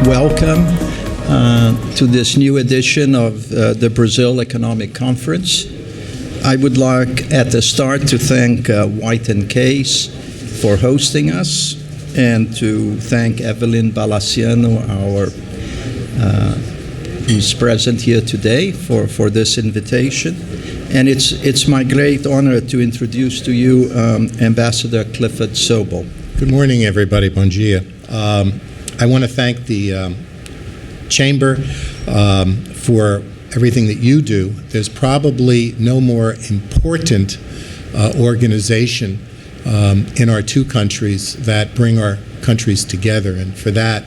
Welcome to this new edition of the Brazil Economic Conference. I would like at the start to thank White & Case for hosting us, and to thank Evelyn Balaciano, who's present here today, for this invitation. And it's my great honor to introduce to you Ambassador Clifford Sobel. Good morning, everybody. Bom dia. I want to thank the Chamber for everything that you do. There's probably no more important organization in our two countries that bring our countries together, and for that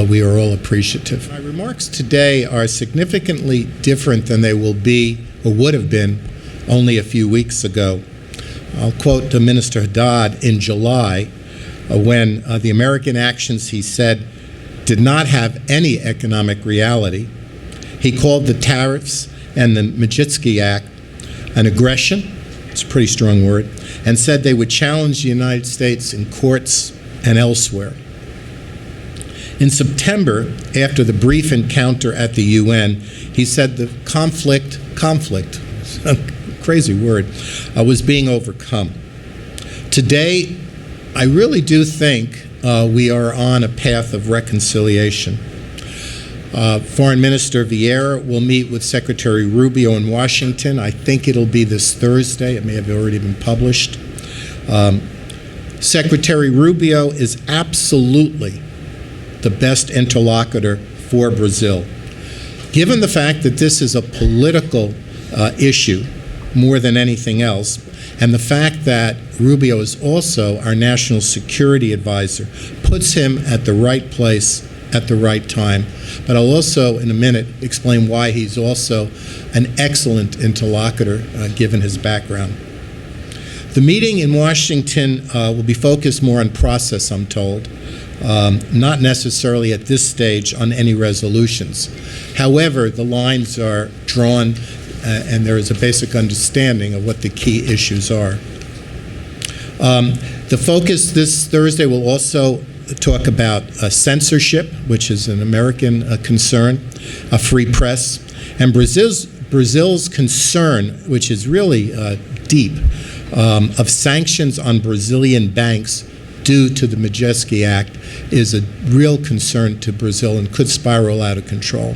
we are all appreciative. My remarks today are significantly different than they will be or would have been only a few weeks ago. I'll quote Minister Haddad in July when the American actions, he said, did not have any economic reality. He called the tariffs and the Magnitsky Act an aggression, it's a pretty strong word, and said they would challenge the United States in courts and elsewhere. In September, after the brief encounter at the UN, he said the conflict, crazy word, was being overcome. Today, I really do think we are on a path of reconciliation. Foreign Minister Vieira will meet with Secretary Rubio in Washington. I think it'll be this Thursday. It may have already been published. Secretary Rubio is absolutely the best interlocutor for Brazil. Given the fact that this is a political issue more than anything else, and the fact that Rubio is also our national security advisor, puts him at the right place at the right time. But I'll also, in a minute, explain why he's also an excellent interlocutor, given his background. The meeting in Washington will be focused more on process, I'm told, not necessarily at this stage on any resolutions. However, the lines are drawn and there is a basic understanding of what the key issues are. The focus this Thursday will also talk about censorship, which is an American concern, a free press, and Brazil's concern, which is really deep, of sanctions on Brazilian banks due to the Magnitsky Act is a real concern to Brazil and could spiral out of control.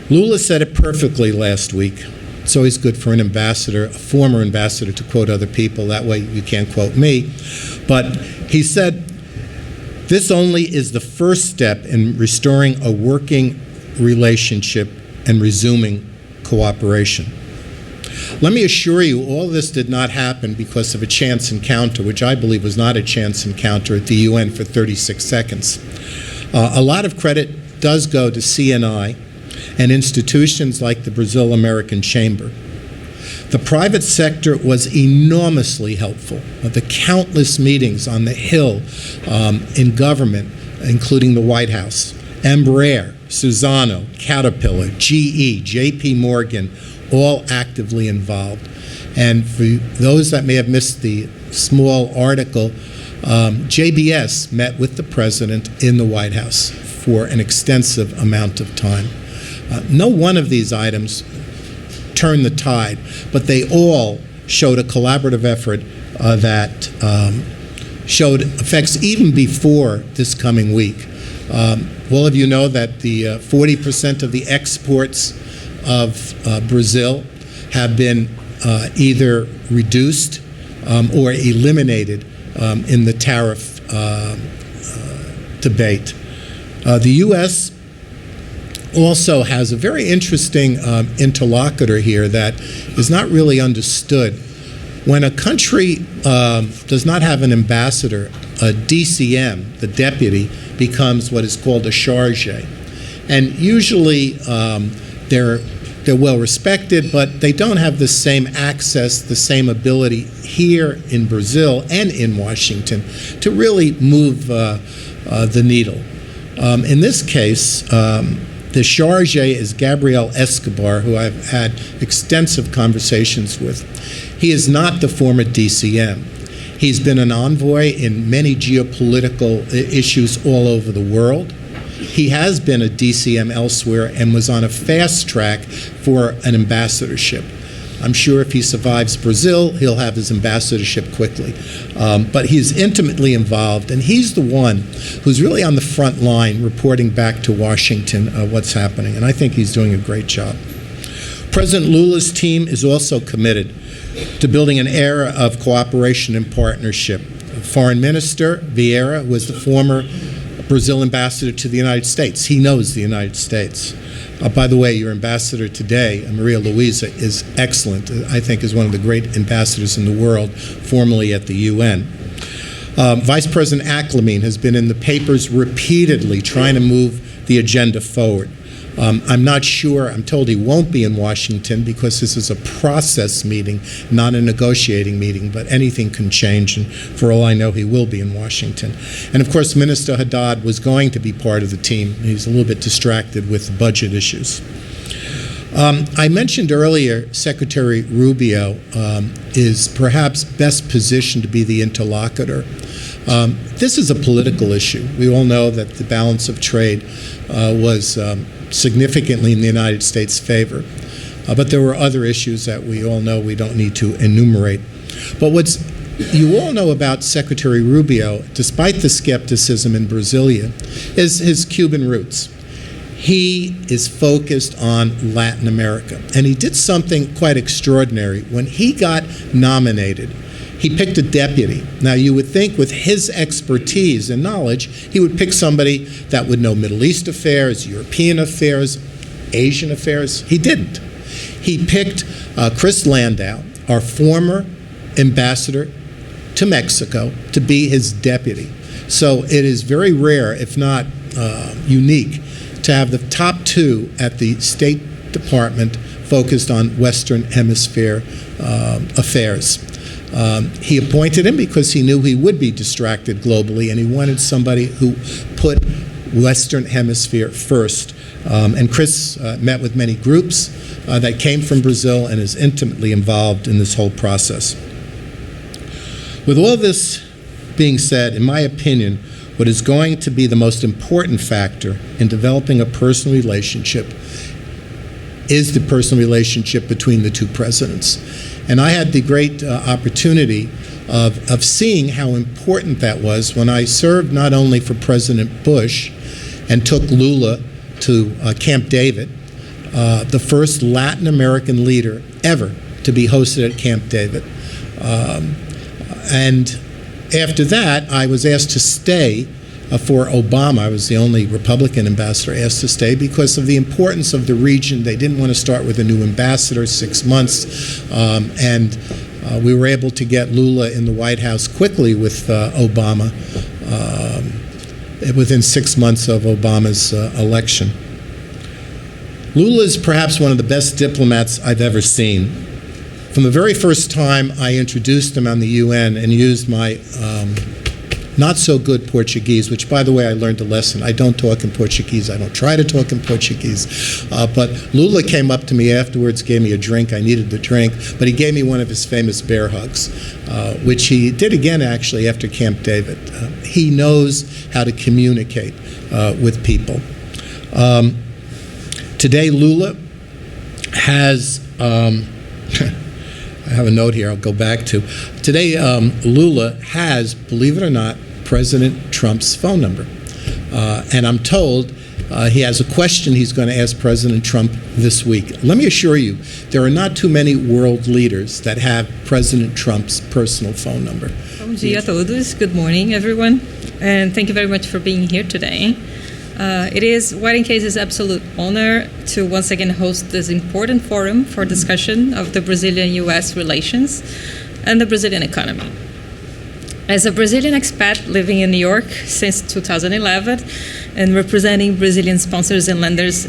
Lula said it perfectly last week. It's always good for an ambassador, a former ambassador, to quote other people. That way you can't quote me. But he said, this only is the first step in restoring a working relationship and resuming cooperation. Let me assure you, all this did not happen because of a chance encounter, which I believe was not a chance encounter at the UN for 36 seconds. A lot of credit does go to CNI and institutions like the Brazil-American Chamber. The private sector was enormously helpful. The countless meetings on the Hill in government, including the White House, Embraer, Suzano, Caterpillar, GE, JP Morgan, all actively involved. And for those that may have missed the small article, JBS met with the president in the White House for an extensive amount of time. No one of these items turned the tide, but they all showed a collaborative effort that showed effects even before this coming week. All of you know that the 40% of the exports of Brazil have been either reduced or eliminated in the tariff debate. The U.S. also has a very interesting interlocutor here that is not really understood. When a country does not have an ambassador, a DCM, the deputy, becomes what is called a charge. And usually they're well respected, but they don't have the same access, the same ability here in Brazil and in Washington to really move the needle. In this case, the charge is Gabriel Escobar, who I've had extensive conversations with. He is not the former DCM. He's been an envoy in many geopolitical issues all over the world. He has been a DCM elsewhere and was on a fast track for an ambassadorship. I'm sure if he survives Brazil, he'll have his ambassadorship quickly. But he's intimately involved, and he's the one who's really on the front line reporting back to Washington what's happening, and I think he's doing a great job. President Lula's team is also committed to building an era of cooperation and partnership. Foreign Minister Vieira was the former Brazil ambassador to the United States. He knows the United States. By the way, your ambassador today, Maria Luisa, is excellent. I think is one of the great ambassadors in the world, formerly at the UN. Vice President Aklamine has been in the papers repeatedly trying to move the agenda forward. I'm not sure, I'm told he won't be in Washington because this is a process meeting, not a negotiating meeting, but anything can change, and for all I know, he will be in Washington. And of course, Minister Haddad was going to be part of the team. He's a little bit distracted with budget issues. I mentioned earlier Secretary Rubio is perhaps best positioned to be the interlocutor. This is a political issue. We all know that the balance of trade was significantly in the United States' favor. But there were other issues that we all know we don't need to enumerate. But what's you all know about Secretary Rubio, despite the skepticism in Brasilia, is his Cuban roots. He is focused on Latin America. And he did something quite extraordinary. When he got nominated, he picked a deputy. Now, you would think with his expertise and knowledge, he would pick somebody that would know Middle East affairs, European affairs, Asian affairs. He didn't. He picked Chris Landau, our former ambassador to Mexico, to be his deputy. So it is very rare, if not unique, to have the top two at the State Department focused on Western Hemisphere affairs. He appointed him because he knew he would be distracted globally, and he wanted somebody who put Western Hemisphere first. And Chris met with many groups that came from Brazil and is intimately involved in this whole process. With all this being said, in my opinion, what is going to be the most important factor in developing a personal relationship is the personal relationship between the two presidents. And I had the great opportunity of seeing how important that was when I served not only for President Bush and took Lula to Camp David, the first Latin American leader ever to be hosted at Camp David. And after that, I was asked to stay for Obama. I was the only Republican ambassador asked to stay because of the importance of the region. They didn't want to start with a new ambassador, 6 months, and we were able to get Lula in the White House quickly with Obama within 6 months of Obama's election. Lula is perhaps one of the best diplomats I've ever seen. From the very first time I introduced him on the UN and used my not so good Portuguese, which, by the way, I learned a lesson. I don't talk in Portuguese. I don't try to talk in Portuguese. But Lula came up to me afterwards, gave me a drink. I needed the drink. But he gave me one of his famous bear hugs, which he did again, actually, after Camp David. He knows how to communicate with people. Today, Lula has... I have a note here I'll go back to. Today, Lula has, believe it or not, President Trump's phone number. And I'm told he has a question he's going to ask President Trump this week. Let me assure you, there are not too many world leaders that have President Trump's personal phone number. Bom dia a todos. Good morning, everyone. And thank you very much for being here today. It is White & Case's absolute honor to once again host this important forum for discussion of the Brazilian-U.S. relations and the Brazilian economy. As a Brazilian expat living in New York since 2011 and representing Brazilian sponsors and lenders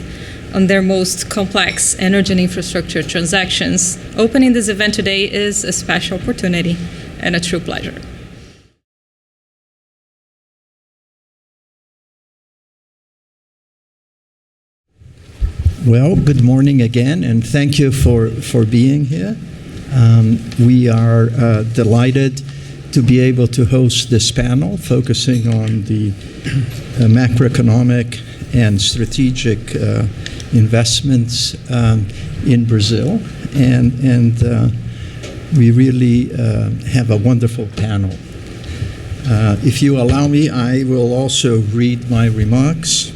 on their most complex energy and infrastructure transactions, opening this event today is a special opportunity and a true pleasure. Well, good morning again, and thank you for being here. We are delighted to be able to host this panel focusing on the macroeconomic and strategic investments in Brazil. And we really have a wonderful panel. If you allow me, I will also read my remarks,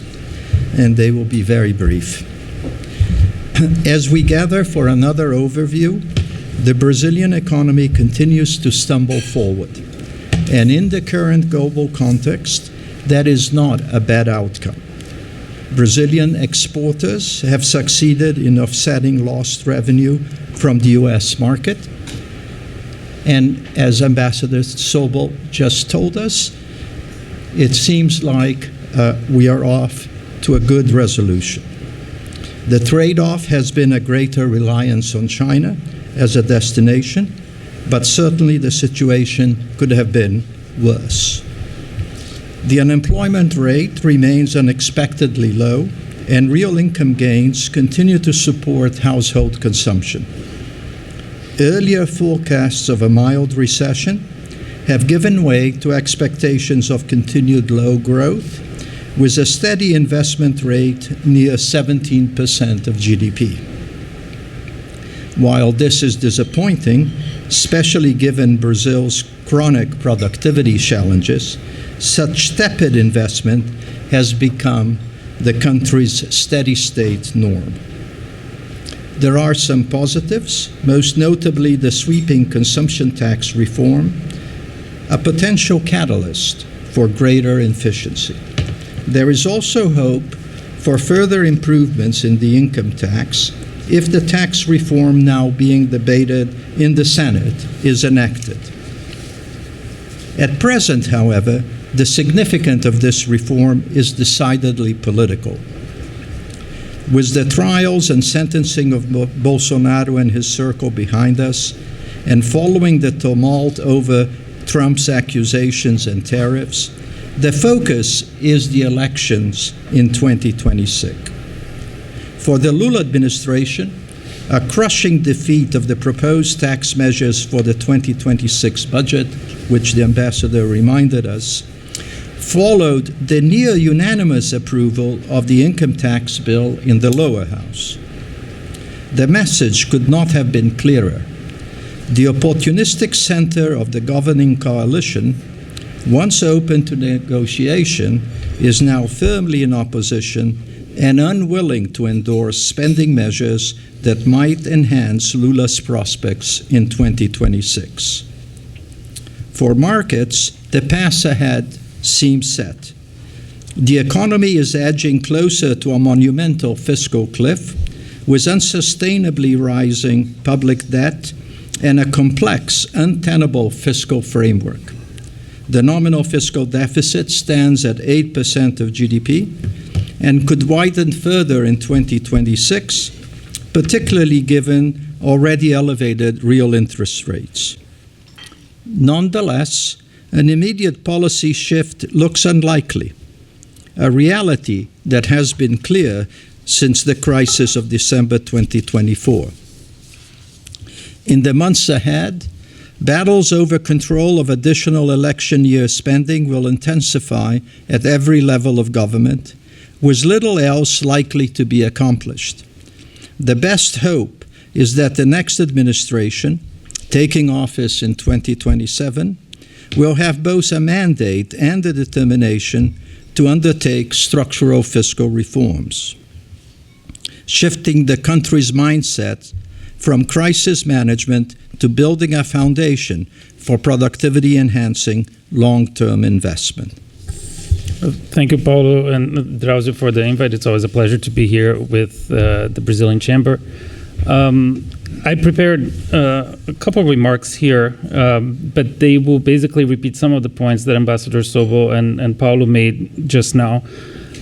and they will be very brief. As we gather for another overview, the Brazilian economy continues to stumble forward. And in the current global context, that is not a bad outcome. Brazilian exporters have succeeded in offsetting lost revenue from the U.S. market. And as Ambassador Sobel just told us, it seems like we are off to a good resolution. The trade-off has been a greater reliance on China as a destination, but certainly the situation could have been worse. The unemployment rate remains unexpectedly low, and real income gains continue to support household consumption. Earlier forecasts of a mild recession have given way to expectations of continued low growth, with a steady investment rate near 17% of GDP. While this is disappointing, especially given Brazil's chronic productivity challenges, such tepid investment has become the country's steady-state norm. There are some positives, most notably the sweeping consumption tax reform, a potential catalyst for greater efficiency. There is also hope for further improvements in the income tax if the tax reform now being debated in the Senate is enacted. At present, however, the significance of this reform is decidedly political. With the trials and sentencing of Bolsonaro and his circle behind us, and following the tumult over Trump's accusations and tariffs, the focus is the elections in 2026. For the Lula administration, a crushing defeat of the proposed tax measures for the 2026 budget, which the ambassador reminded us, followed the near-unanimous approval of the income tax bill in the lower house. The message could not have been clearer. The opportunistic center of the governing coalition, once open to negotiation, is now firmly in opposition and unwilling to endorse spending measures that might enhance Lula's prospects in 2026. For markets, the path ahead seems set. The economy is edging closer to a monumental fiscal cliff, with unsustainably rising public debt and a complex, untenable fiscal framework. The nominal fiscal deficit stands at 8% of GDP and could widen further in 2026, particularly given already elevated real interest rates. Nonetheless, an immediate policy shift looks unlikely, a reality that has been clear since the crisis of December 2024. In the months ahead, battles over control of additional election year spending will intensify at every level of government, with little else likely to be accomplished. The best hope is that the next administration, taking office in 2027, will have both a mandate and a determination to undertake structural fiscal reforms, shifting the country's mindset from crisis management to building a foundation for productivity-enhancing long-term investment. Thank you, Paulo and Drauzio, for the invite. It's always a pleasure to be here with the Brazilian Chamber. I prepared a couple of remarks here, but they will basically repeat some of the points that Ambassador Sobel and Paulo made just now.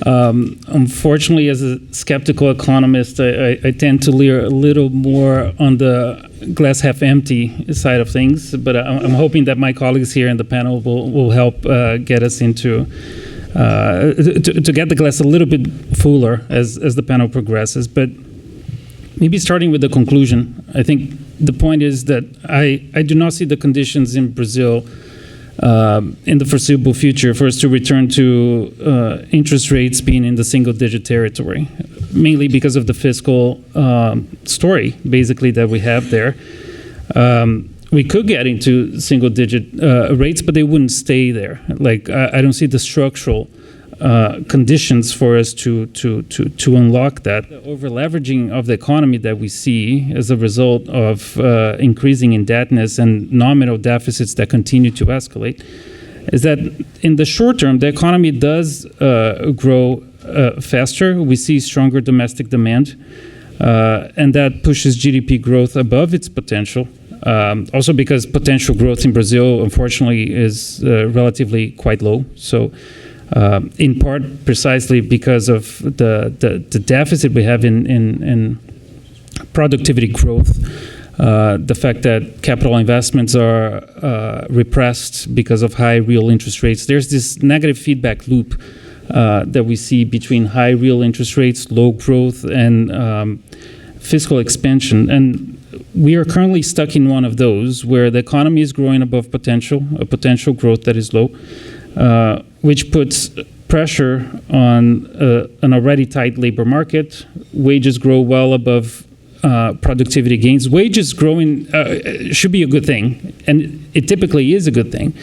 Unfortunately, as a skeptical economist, I tend to lean a little more on the glass half empty side of things, but I'm hoping that my colleagues here in the panel will help get us into to get the glass a little bit fuller as the panel progresses. But maybe starting with the conclusion, I think the point is that I do not see the conditions in Brazil in the foreseeable future for us to return to interest rates being in the single-digit territory, mainly because of the fiscal story, basically, that we have there. We could get into single-digit rates, but they wouldn't stay there. Like, I don't see the structural conditions for us to unlock that. The over-leveraging of the economy that we see as a result of increasing indebtedness and nominal deficits that continue to escalate is that in the short term, the economy does grow faster. We see stronger domestic demand, and that pushes GDP growth above its potential. Also because potential growth in Brazil, unfortunately, is relatively quite low. So in part precisely because of the deficit we have in productivity growth, the fact that capital investments are repressed because of high real interest rates. There's this negative feedback loop that we see between high real interest rates, low growth, and fiscal expansion. And we are currently stuck in one of those where the economy is growing above potential, a potential growth that is low, which puts pressure on an already tight labor market. Wages grow well above productivity gains. Wages growing should be a good thing, and it typically is a good thing,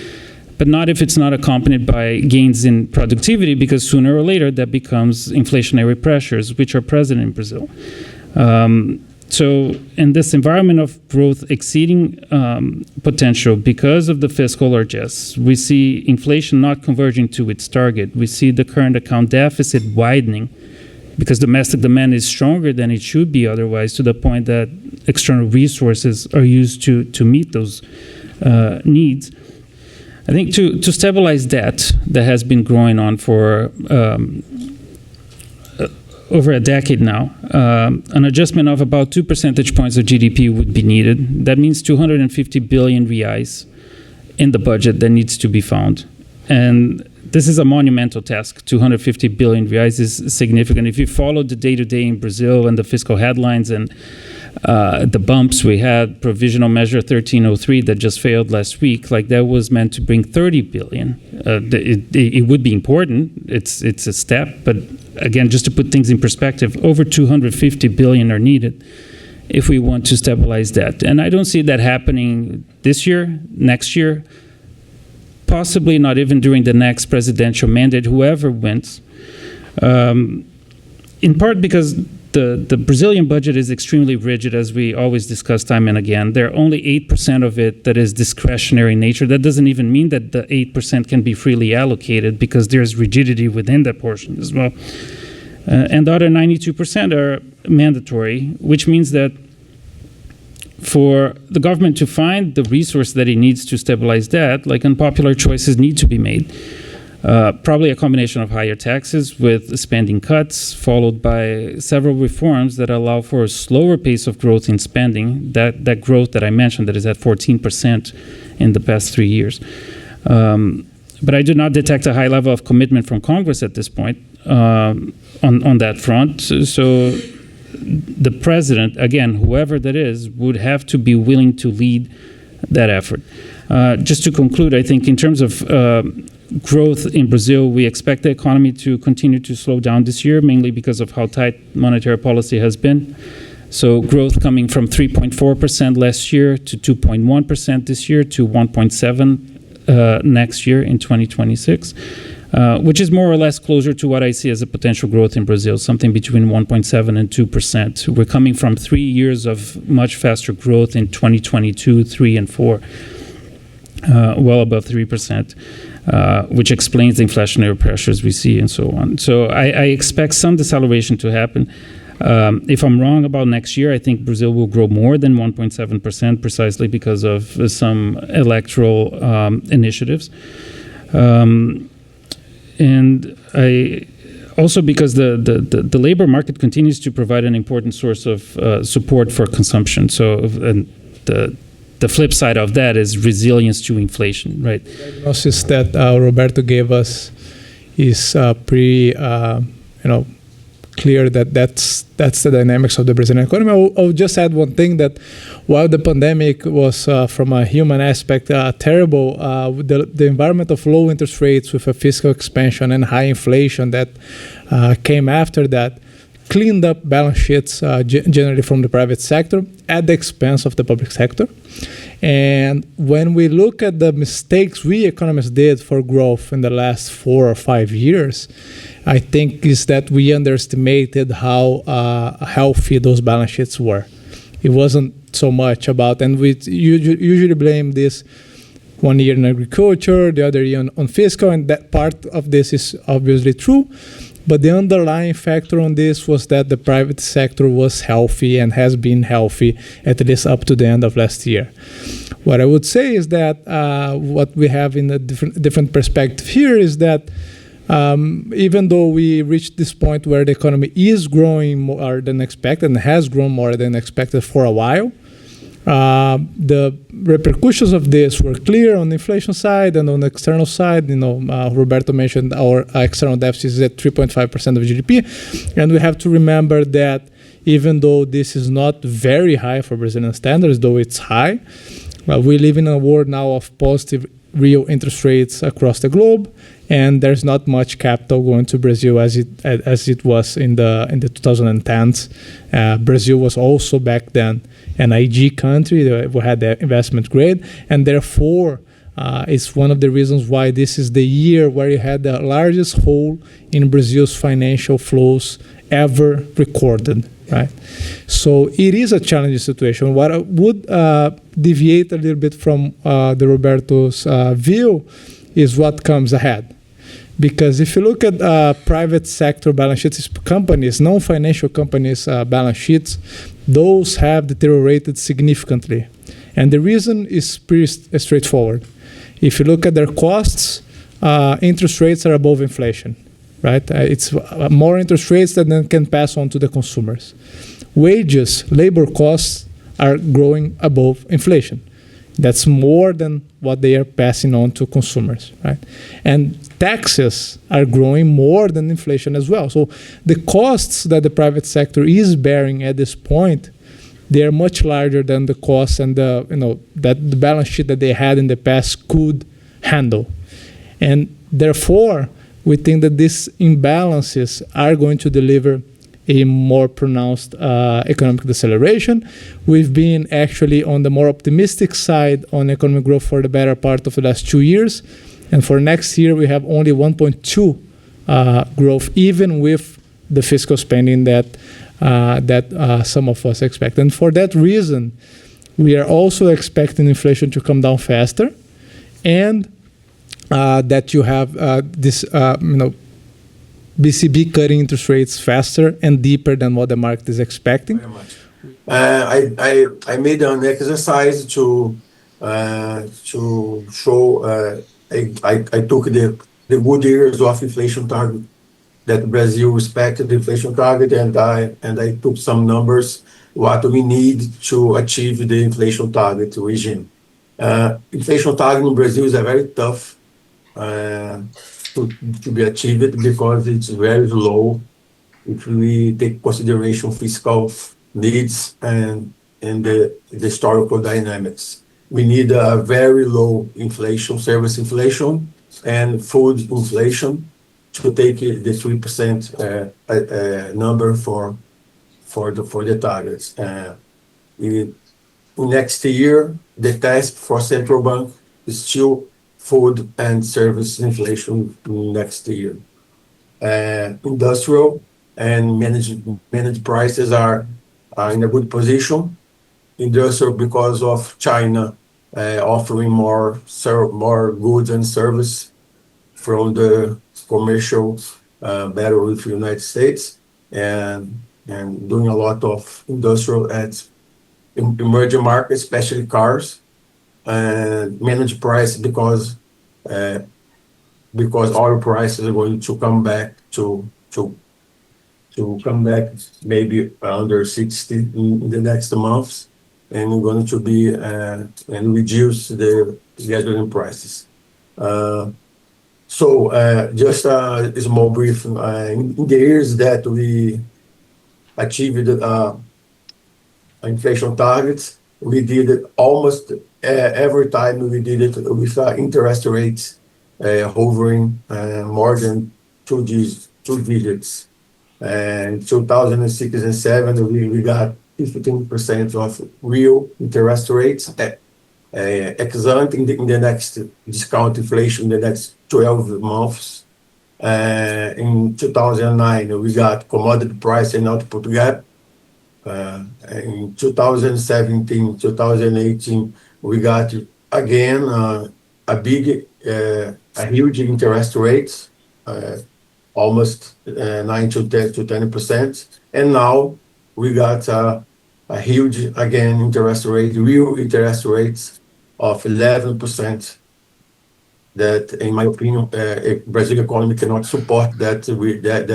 but not if it's not accompanied by gains in productivity, because sooner or later that becomes inflationary pressures, which are present in Brazil. So in this environment of growth exceeding potential because of the fiscal largesse, we see inflation not converging to its target. We see the current account deficit widening because domestic demand is stronger than it should be otherwise, to the point that external resources are used to meet those needs. I think to stabilize debt that has been growing on for over a decade now, an adjustment of about 2 percentage points of GDP would be needed. That means 250 billion reais in the budget that needs to be found. And this is a monumental task. 250 billion reais is significant. If you follow the day-to-day in Brazil and the fiscal headlines and the bumps we had, provisional measure 1303 that just failed last week, like that was meant to bring 30 billion. It would be important. It's a step, but again, just to put things in perspective, over 250 billion are needed if we want to stabilize debt. And I don't see that happening this year, next year, possibly not even during the next presidential mandate, whoever wins. In part because the Brazilian budget is extremely rigid, as we always discuss time and again. There are only 8% of it that is discretionary in nature. That doesn't even mean that the 8% can be freely allocated, because there's rigidity within that portion as well. And the other 92% are mandatory, which means that for the government to find the resource that it needs to stabilize debt, like unpopular choices need to be made. Probably a combination of higher taxes with spending cuts, followed by several reforms that allow for a slower pace of growth in spending, that growth that I mentioned that is at 14% in the past 3 years. But I do not detect a high level of commitment from Congress at this point on that front. So the president, again, whoever that is, would have to be willing to lead that effort. Just to conclude, I think in terms of growth in Brazil, we expect the economy to continue to slow down this year, mainly because of how tight monetary policy has been. So growth coming from 3.4% last year to 2.1% this year to 1.7% next year in 2026, which is more or less closer to what I see as a potential growth in Brazil, something between 1.7% and 2%. We're coming from 3 years of much faster growth in 2022, 3 and 4, well above 3%. Which explains the inflationary pressures we see and so on. So I expect some deceleration to happen. If I'm wrong about next year, I think Brazil will grow more than 1.7% precisely because of some electoral initiatives. And I also because the labor market continues to provide an important source of support for consumption. So and the flip side of that is resilience to inflation, right? The diagnosis that Roberto gave us is pretty, clear that that's the dynamics of the Brazilian economy. I'll just add one thing, that while the pandemic was, from a human aspect, terrible, the environment of low interest rates with a fiscal expansion and high inflation that came after that cleaned up balance sheets generally from the private sector at the expense of the public sector. And when we look at the mistakes we economists did for growth in the last 4 or 5 years, I think is that we underestimated how healthy those balance sheets were. It wasn't so much about, and we usually blame this one year in agriculture, the other year on fiscal, and that part of this is obviously true. But the underlying factor on this was that the private sector was healthy and has been healthy at least up to the end of last year. What I would say is that what we have in a different perspective here is that even though we reached this point where the economy is growing more than expected and has grown more than expected for a while, the repercussions of this were clear on the inflation side and on the external side. Roberto mentioned our external deficit is at 3.5% of GDP, and we have to remember that even though this is not very high for Brazilian standards, though it's high, we live in a world now of positive real interest rates across the globe, and there's not much capital going to Brazil as it was in the 2010s. Brazil was also back then an IG country. We had the investment grade, and therefore it's one of the reasons why this is the year where you had the largest hole in Brazil's financial flows ever recorded. Right, so it is a challenging situation. What I would deviate a little bit from the Roberto's view is what comes ahead. Because if you look at private sector balance sheets, companies, non-financial companies' balance sheets, those have deteriorated significantly. And the reason is pretty straightforward. If you look at their costs, interest rates are above inflation. Right? It's more interest rates that then can pass on to the consumers. Wages, labor costs are growing above inflation. That's more than what they are passing on to consumers. Right? And taxes are growing more than inflation as well. So the costs that the private sector is bearing at this point, they are much larger than the costs and that the balance sheet that they had in the past could handle. And therefore, we think that these imbalances are going to deliver a more pronounced economic deceleration. We've been actually on the more optimistic side on economic growth for the better part of the last 2 years. And for next year, we have only 1.2 growth, even with the fiscal spending that some of us expect. And for that reason, we are also expecting inflation to come down faster, and that you have this, BCB cutting interest rates faster and deeper than what the market is expecting. Very much. I made an exercise to show. I took the good years of inflation target that Brazil respected the inflation target, and I took some numbers what we need to achieve the inflation target regime. Inflation target in Brazil is a very tough to be achieved because it's very low if we take consideration fiscal needs and the historical dynamics. We need a very low inflation, service inflation, and food inflation to take the 3% number for the targets. Next year, the task for central bank is still food and service inflation next year. Industrial and managed prices are in a good position. Industrial because of China offering more goods and service from the commercial battle with the United States, and doing a lot of industrial at emerging markets, especially cars. Managed price because oil prices are going to come back to come back maybe under 60 in the next months, and we're going to be and reduce the gasoline prices. So just a small brief. In the years that we achieved inflation targets. We did it almost every time we did it with interest rates hovering more than two digits. And 2006 and 7, we got 15% of real interest rates ex-ante in the next discount inflation in the next 12 months. In 2009, we got commodity price and output gap. In 2017, 2018, we got again a huge interest rates, almost 9 to 10%. And now we got a huge, again, real interest rates of 11%. That, in my opinion, Brazilian economy cannot support that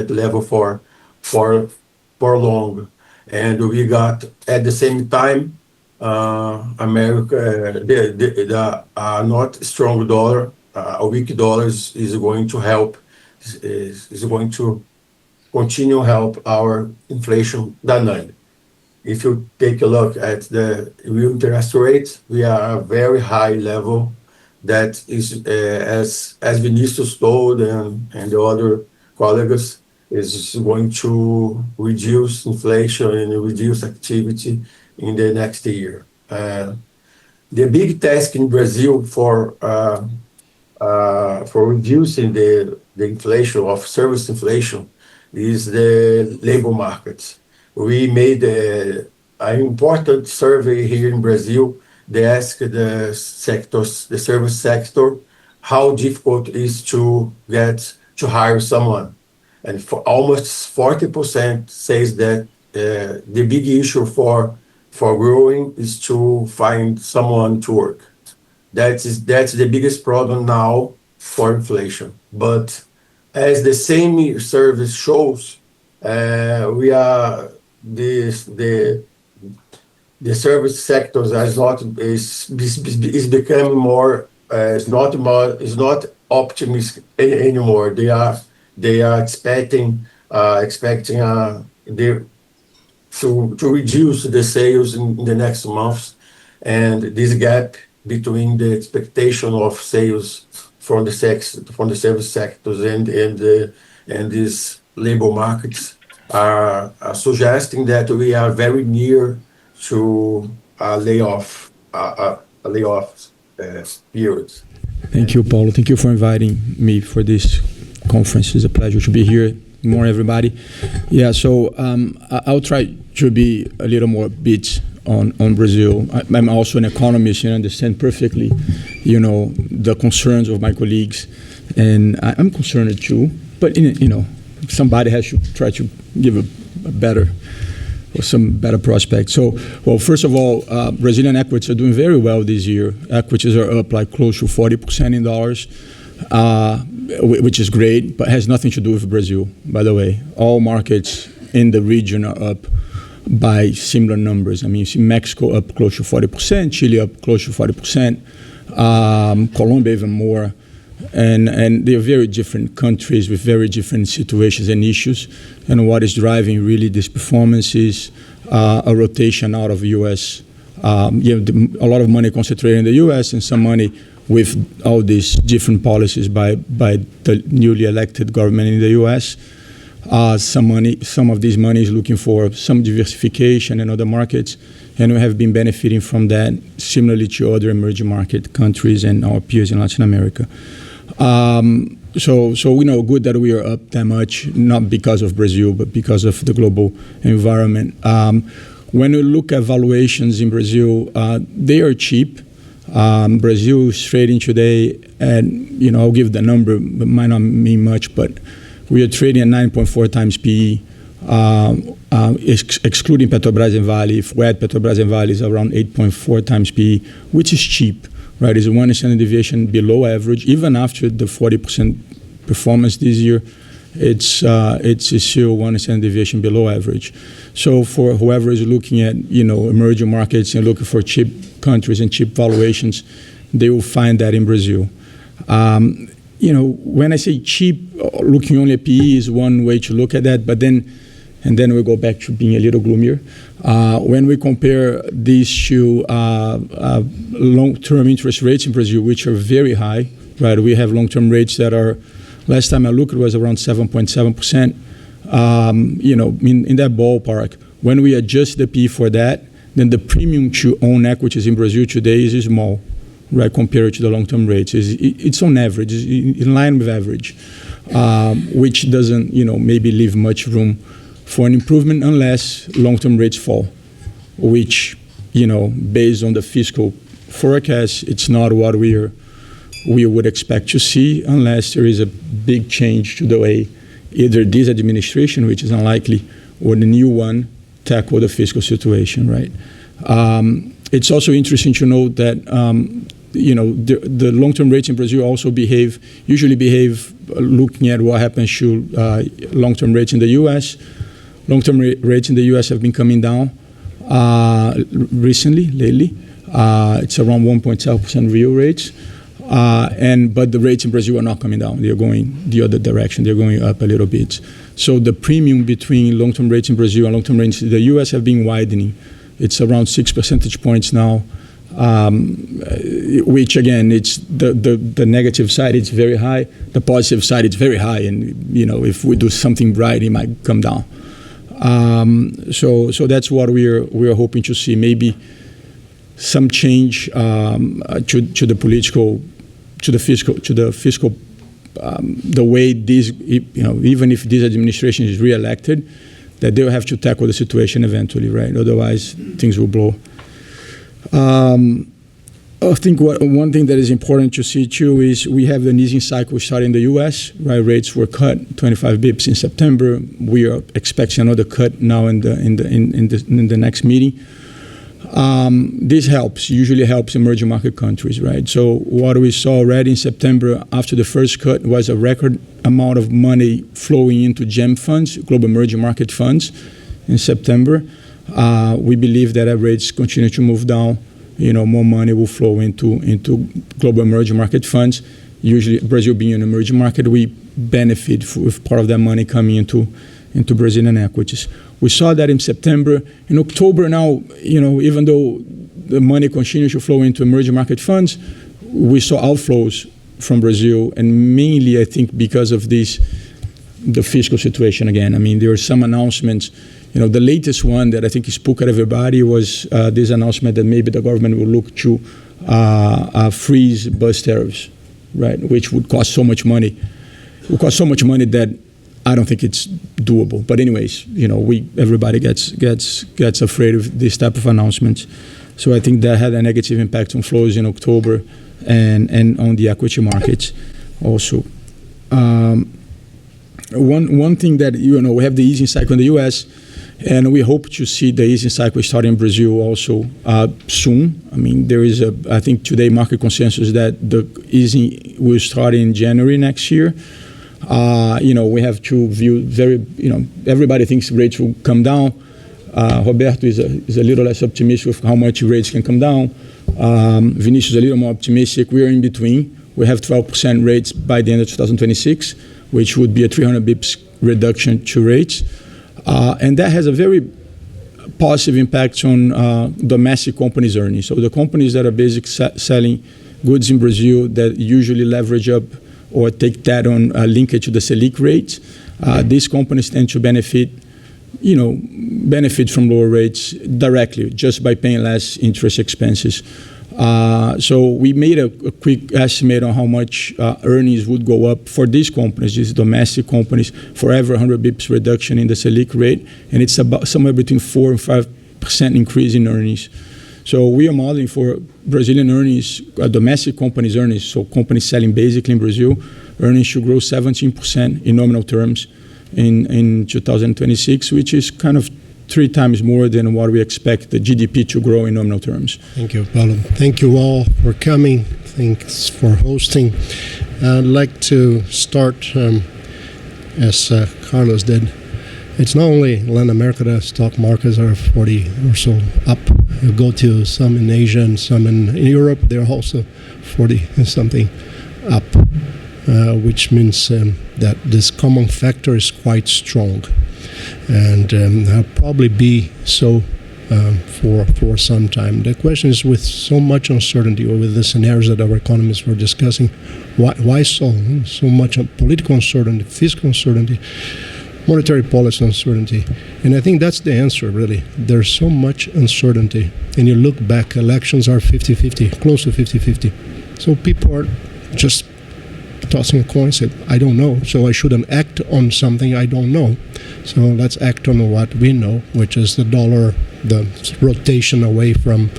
level for long. And we got at the same time, America, the not strong dollar, a weak dollar is going to help, is going to continue help our inflation dynamic. If you take a look at the real interest rates, we are at a very high level. That is, as Vinicius told and the other colleagues, is going to reduce inflation and reduce activity in the next year. The big task in Brazil for reducing the inflation of service inflation is the labor markets. We made an important survey here in Brazil. They asked the service sector, how difficult it is to hire someone. And for almost 40% says that the big issue for growing is to find someone to work. That's the biggest problem now for inflation. But as the same service shows, the service sectors is becoming more is not optimistic anymore. They are expecting to reduce the sales in the next months, and this gap between the expectation of sales from the service sectors and these labor markets are suggesting that we are very near to a layoff period. Thank you, Paulo. Thank you for inviting me for this conference. It's a pleasure to be here. Good morning, everybody. Yeah, so I'll try to be a little more bit on Brazil. I'm also an economist and understand perfectly, the concerns of my colleagues, and I'm concerned too. But somebody has to try to give some better prospects. So, well, first of all, Brazilian equities are doing very well this year. Equities are up like close to 40% in dollars, which is great, but has nothing to do with Brazil, by the way. All markets in the region are up by similar numbers. I mean, you see Mexico up close to 40%, Chile up close to 40%, Colombia even more. And they're very different countries with very different situations and issues. And what is driving really this performance is a rotation out of the U.S. You have a lot of money concentrated in the U.S. and some money with all these different policies by the newly elected government in the U.S. Some of this money is looking for some diversification in other markets, and we have been benefiting from that, similarly to other emerging market countries and our peers in Latin America. So we know good that we are up that much, not because of Brazil, but because of the global environment. When we look at valuations in Brazil, they are cheap. Brazil is trading today at, I'll give the number, but might not mean much, but we are trading at 9.4 times PE, excluding Petrobras and Vale. If we add Petrobras and Vale, is around 8.4 times PE, which is cheap. Right, it's a 1 standard deviation below average. Even after the 40% performance this year, it's still 1 standard deviation below average. So for whoever is looking at emerging markets and looking for cheap countries and cheap valuations, they will find that in Brazil. When I say cheap, looking only at PE is one way to look at that. But then and then we go back to being a little gloomier. When we compare these to long-term interest rates in Brazil, which are very high, right? We have long-term rates that are, last time I looked, it was around 7.7%. In that ballpark. When we adjust the P for that, then the premium to own equities in Brazil today is small, right, compared to the long-term rates. It's on average, it's in line with average, which doesn't, maybe leave much room for an improvement unless long-term rates fall, which, based on the fiscal forecast, it's not what we would expect to see unless there is a big change to the way either this administration, which is unlikely, or the new one tackle the fiscal situation, right? It's also interesting to note that the long-term rates in Brazil also usually behave looking at what happens to long-term rates in the U.S. Long-term rates in the U.S. have been coming down lately. It's around 1.7% real rates. But the rates in Brazil are not coming down. They're going the other direction. They're going up a little bit. So the premium between long-term rates in Brazil and long-term rates in the U.S. have been widening. It's around 6 percentage points now, which again, it's the negative side, it's very high. The positive side, it's very high. And, if we do something right, it might come down. So that's what we're hoping to see. Maybe some change to the political, to the fiscal, the way this, even if this administration is reelected, that they'll have to tackle the situation eventually, right? Otherwise, things will blow. I think one thing that is important to see too is we have an easing cycle starting in the U.S. Right, rates were cut 25 bips in September. We are expecting another cut now in the next meeting. This usually helps emerging market countries, right? So what we saw already in September after the first cut was a record amount of money flowing into GEM funds, global emerging market funds, in September. We believe that as rates continue to move down, more money will flow into global emerging market funds. Usually, Brazil being an emerging market, we benefit with part of that money coming into Brazilian equities. We saw that in September. In October now, even though the money continues to flow into emerging market funds, we saw outflows from Brazil, and mainly, I think, because of the fiscal situation again. I mean, there are some announcements. The latest one that I think spooked everybody was this announcement that maybe the government will look to freeze bus tariffs, right, which would cost so much money. It would cost so much money that I don't think it's doable. But anyways, everybody gets afraid of this type of announcements. So I think that had a negative impact on flows in October and on the equity markets also. One thing that, we have the easing cycle in the U.S., and we hope to see the easing cycle start in Brazil also soon. I mean, there is I think today market consensus that the easing will start in January next year. We have to view everybody thinks rates will come down. Roberto is a little less optimistic with how much rates can come down. Vinicius is a little more optimistic. We are in between. We have 12% rates by the end of 2026, which would be a 300 bips reduction to rates. And that has a very positive impact on domestic companies' earnings. So the companies that are basically selling goods in Brazil that usually leverage up or take that on linkage to the Selic rate, these companies tend to benefit from lower rates directly just by paying less interest expenses. So we made a quick estimate on how much earnings would go up for these companies, these domestic companies, for every 100 bips reduction in the Selic rate, and it's about somewhere between 4 and 5% increase in earnings. So we are modeling for Brazilian earnings, domestic companies' earnings, so companies selling basically in Brazil, earnings should grow 17% in nominal terms in 2026, which is kind of 3 times more than what we expect the GDP to grow in nominal terms. Thank you, Paulo. Thank you all for coming. Thanks for hosting. I'd like to start, as Carlos did. It's not only Latin America, the stock markets are 40 or so up. You go to some in Asia and some in Europe, they're also 40 and something up, which means that this common factor is quite strong. and I'll probably be so for some time. The question is, with so much uncertainty, or with the scenarios that our economists were discussing, why so much political uncertainty, fiscal uncertainty, monetary policy uncertainty? And I think that's the answer, really. There's so much uncertainty. And you look back, elections are 50-50, close to 50-50. So people are just tossing a coin and say, I don't know, so I shouldn't act on something I don't know. So let's act on what we know, which is the dollar, the rotation away from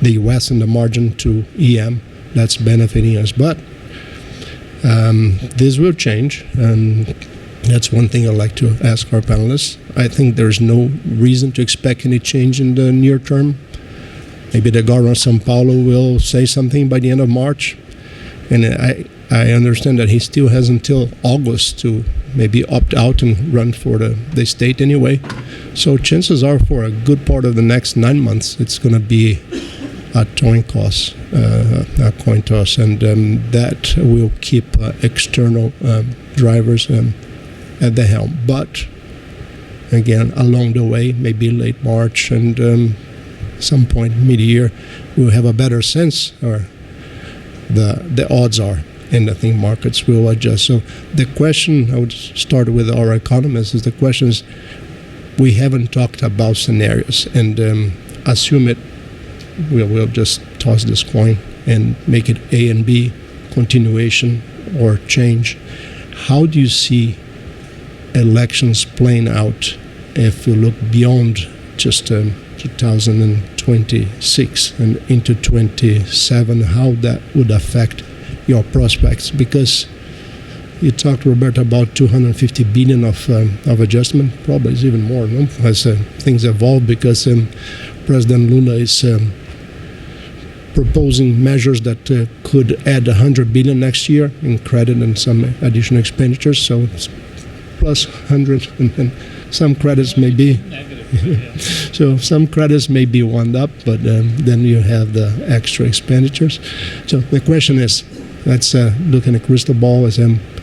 the U.S. and the margin to EM. That's benefiting us. But this will change, and that's one thing I'd like to ask our panelists. I think there's no reason to expect any change in the near term. Maybe the governor of São Paulo will say something by the end of March. And I understand that he still has until August to maybe opt out and run for the state anyway. So chances are, for a good part of the next 9 months, it's going to be a coin toss, and that will keep external drivers at the helm. But again, along the way, maybe late March and some point mid-year, we'll have a better sense, or the odds are, and I think markets will adjust. So the question, I would start with our economists, is the question is, we haven't talked about scenarios, and assume it, we'll just toss this coin and make it A and B, continuation or change. How do you see elections playing out if you look beyond just 2026 and into 27, how that would affect your prospects? Because you talked, Roberto, about 250 billion of adjustment. Probably it's even more, no? As things evolve, because President Lula is proposing measures that could add 100 billion next year in credit and some additional expenditures. So it's plus 100, and some credits may be so some credits may be wound up, but then you have the extra expenditures. So the question is, let's look in a crystal ball as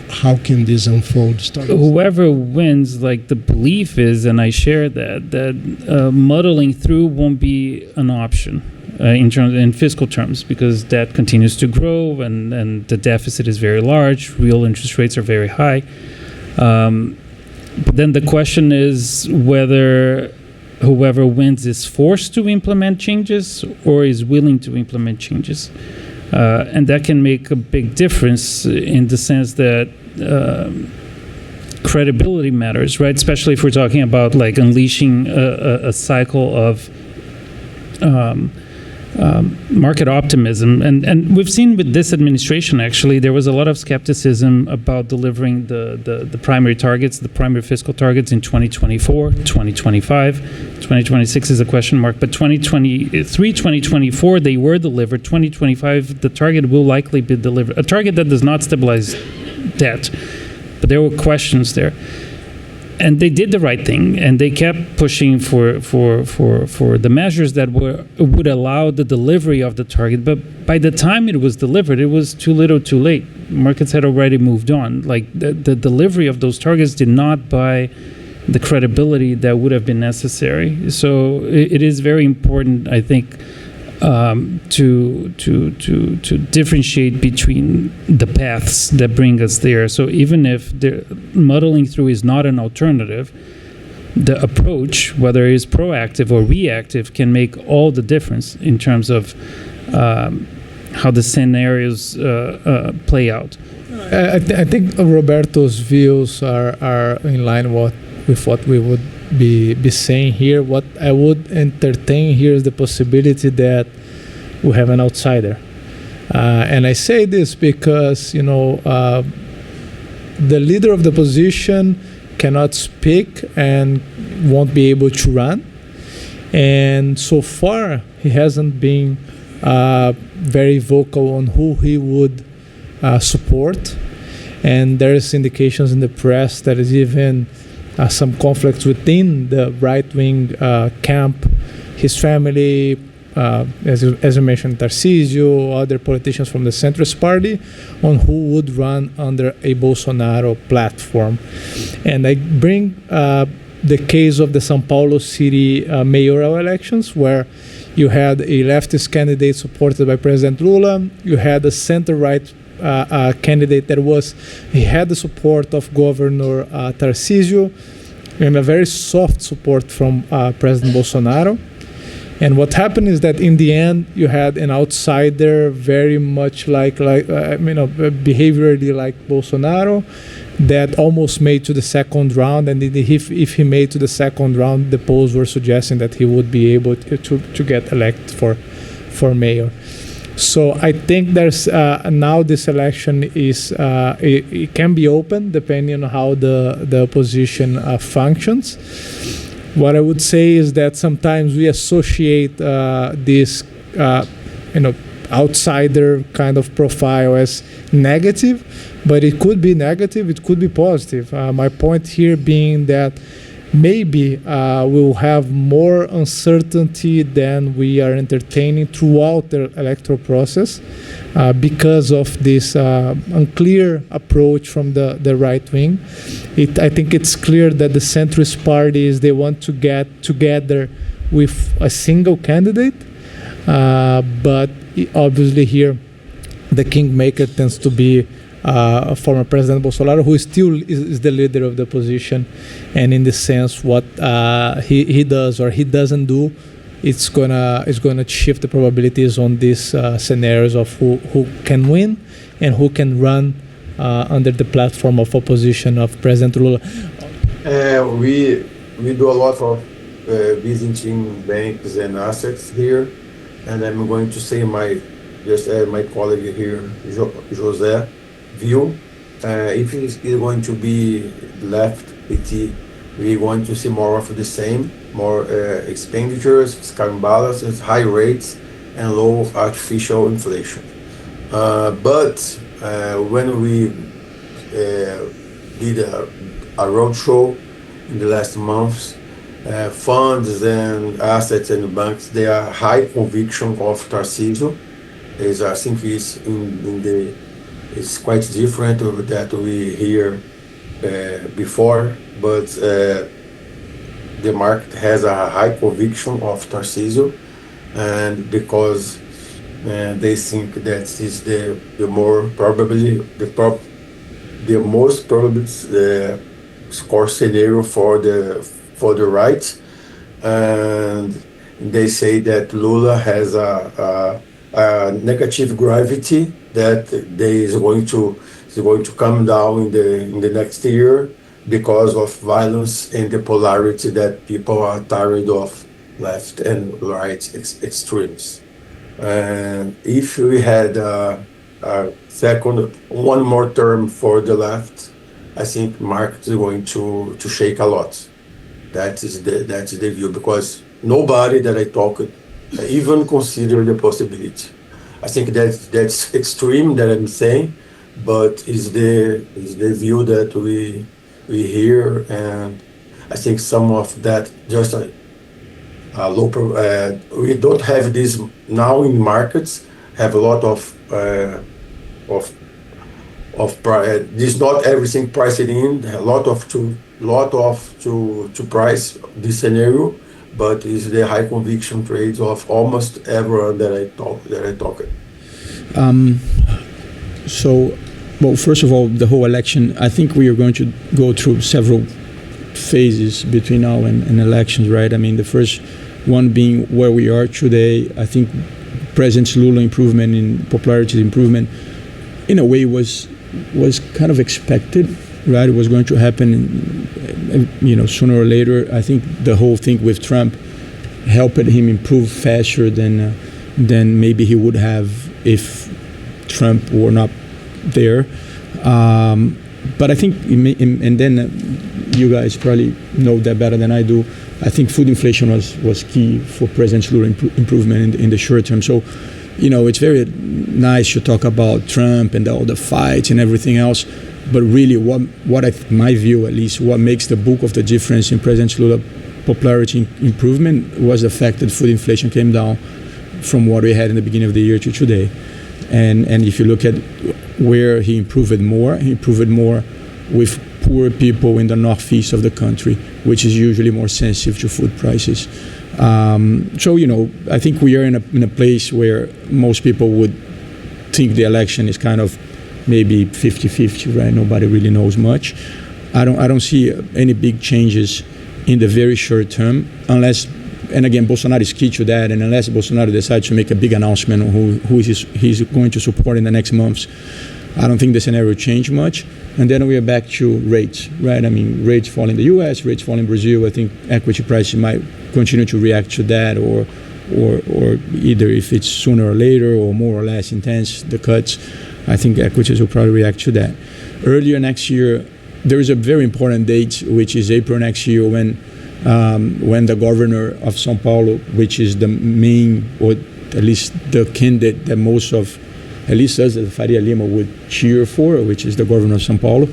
how can this unfold? Whoever wins, like, the belief is, and I share that muddling through won't be an option in fiscal terms, because debt continues to grow and the deficit is very large. Real interest rates are very high. But then the question is whether whoever wins is forced to implement changes or is willing to implement changes. And that can make a big difference in the sense that credibility matters, right? Especially if we're talking about, like, unleashing a cycle of market optimism. And we've seen with this administration, actually, there was a lot of skepticism about delivering the primary targets, the primary fiscal targets in 2024, 2025. 2026 is a question mark. But 2023, 2024, they were delivered. 2025, the target will likely be delivered. A target that does not stabilize debt. But there were questions there. And they did the right thing, and they kept pushing for the measures that would allow the delivery of the target. But by the time it was delivered, it was too little, too late. Markets had already moved on. Like, the delivery of those targets did not buy the credibility that would have been necessary. So it is very important, I think, to differentiate between the paths that bring us there. So even if the muddling through is not an alternative, the approach, whether it is proactive or reactive, can make all the difference in terms of how the scenarios play out. I think Roberto's views are in line with what we would be saying here. What I would entertain here is the possibility that we have an outsider. And I say this because, the leader of the opposition cannot speak and won't be able to run. And so far, he hasn't been very vocal on who he would support. And there's indications in the press that is even some conflicts within the right-wing camp, his family, as you mentioned, Tarcísio, other politicians from the centrist party, on who would run under a Bolsonaro platform. And I bring the case of the São Paulo city mayoral elections, where you had a leftist candidate supported by President Lula. You had a center-right candidate he had the support of Governor Tarcísio, and a very soft support from President Bolsonaro. And what happened is that in the end, you had an outsider very much behaviorally like Bolsonaro, that almost made to the second round. And if he made to the second round, the polls were suggesting that he would be able to get elected for mayor. So I think there's now this election is it can be open depending on how the opposition functions. What I would say is that sometimes we associate this outsider kind of profile as negative, but it could be negative, it could be positive. My point here being that maybe we'll have more uncertainty than we are entertaining throughout the electoral process because of this unclear approach from the right wing. I think it's clear that the centrist parties, they want to get together with a single candidate, but obviously here the kingmaker tends to be former President Bolsonaro, who still is the leader of the opposition, and in this sense, what he does or he doesn't do, it's gonna shift the probabilities on these scenarios of who can win and who can run under the platform of opposition of President Lula. We do a lot of visiting banks and assets here, and I'm going to say my colleague here, José, view. If it's going to be left PT, we're going to see more of the same, more expenditures, fiscal imbalances, high rates, and low artificial inflation. But when we did a roadshow in the last months, funds and assets and banks, they are high conviction of Tarcísio. I think it's quite different of that we hear before, but the market has a high conviction of Tarcísio, and because they think that is the most probable score scenario for the right, and they say that Lula has a negative gravity that is going to come down in the next year because of violence and the polarity that people are tired of, left and right extremes. And if we had a one more term for the left, I think market is going to shake a lot. That's the view, because nobody that I talk even consider the possibility. I think that's extreme that I'm saying, but is the view that we hear, and I think some of that just a low. We don't have this now in markets. Have a lot of this, not everything priced in. A lot to price this scenario. But is the high conviction trades of almost everyone that I talk. Well, first of all, the whole election, I think we are going to go through several phases between now and elections, right? I mean, the first one being where we are today. I think President Lula improvement in popularity improvement, in a way, was kind of expected, right? It was going to happen, sooner or later. I think the whole thing with Trump helped him improve faster than maybe he would have if Trump were not there. But I think, and then you guys probably know that better than I do, I think food inflation was key for President Lula improvement in the short term. So, it's very nice to talk about Trump and all the fights and everything else. But really, my view at least, what makes the bulk of the difference in President Lula popularity improvement was the fact that food inflation came down from what we had in the beginning of the year to today. And if you look at where he improved more with poor people in the northeast of the country, which is usually more sensitive to food prices. So, I think we are in a place where most people would think the election is kind of maybe 50-50, right? Nobody really knows much. I don't see any big changes in the very short term, unless, and again, Bolsonaro is key to that, and unless Bolsonaro decides to make a big announcement on who he's going to support in the next months, I don't think the scenario will change much. And then we are back to rates, right? I mean, rates fall in the U.S., rates fall in Brazil. I think equity prices might continue to react to that, or either if it's sooner or later or more or less intense, the cuts, I think equities will probably react to that. Earlier next year, there is a very important date, which is April next year, when the governor of São Paulo, which is the main, or at least the candidate that most of, at least us at Faria Lima would cheer for, which is the governor of São Paulo,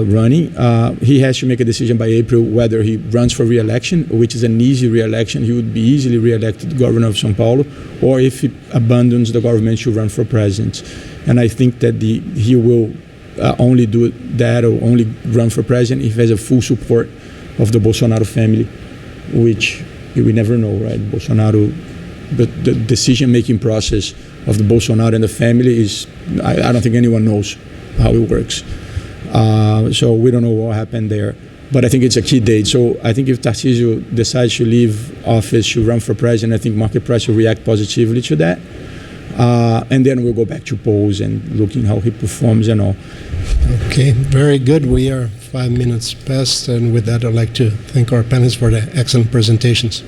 running. He has to make a decision by April whether he runs for re-election, which is an easy re-election. He would be easily re-elected governor of São Paulo, or if he abandons the government, to run for president. And I think that he will only do that, or only run for president, if he has a full support of the Bolsonaro family, which we never know, right? Bolsonaro, but the decision-making process of the Bolsonaro and the family is, I don't think anyone knows how it works. So we don't know what happened there. But I think it's a key date. So I think if Tarcísio decides to leave office to run for president, I think market price will react positively to that. And then we'll go back to polls and looking how he performs and all. Okay, very good. We are 5 minutes past, and with that, I'd like to thank our panelists for the excellent presentations.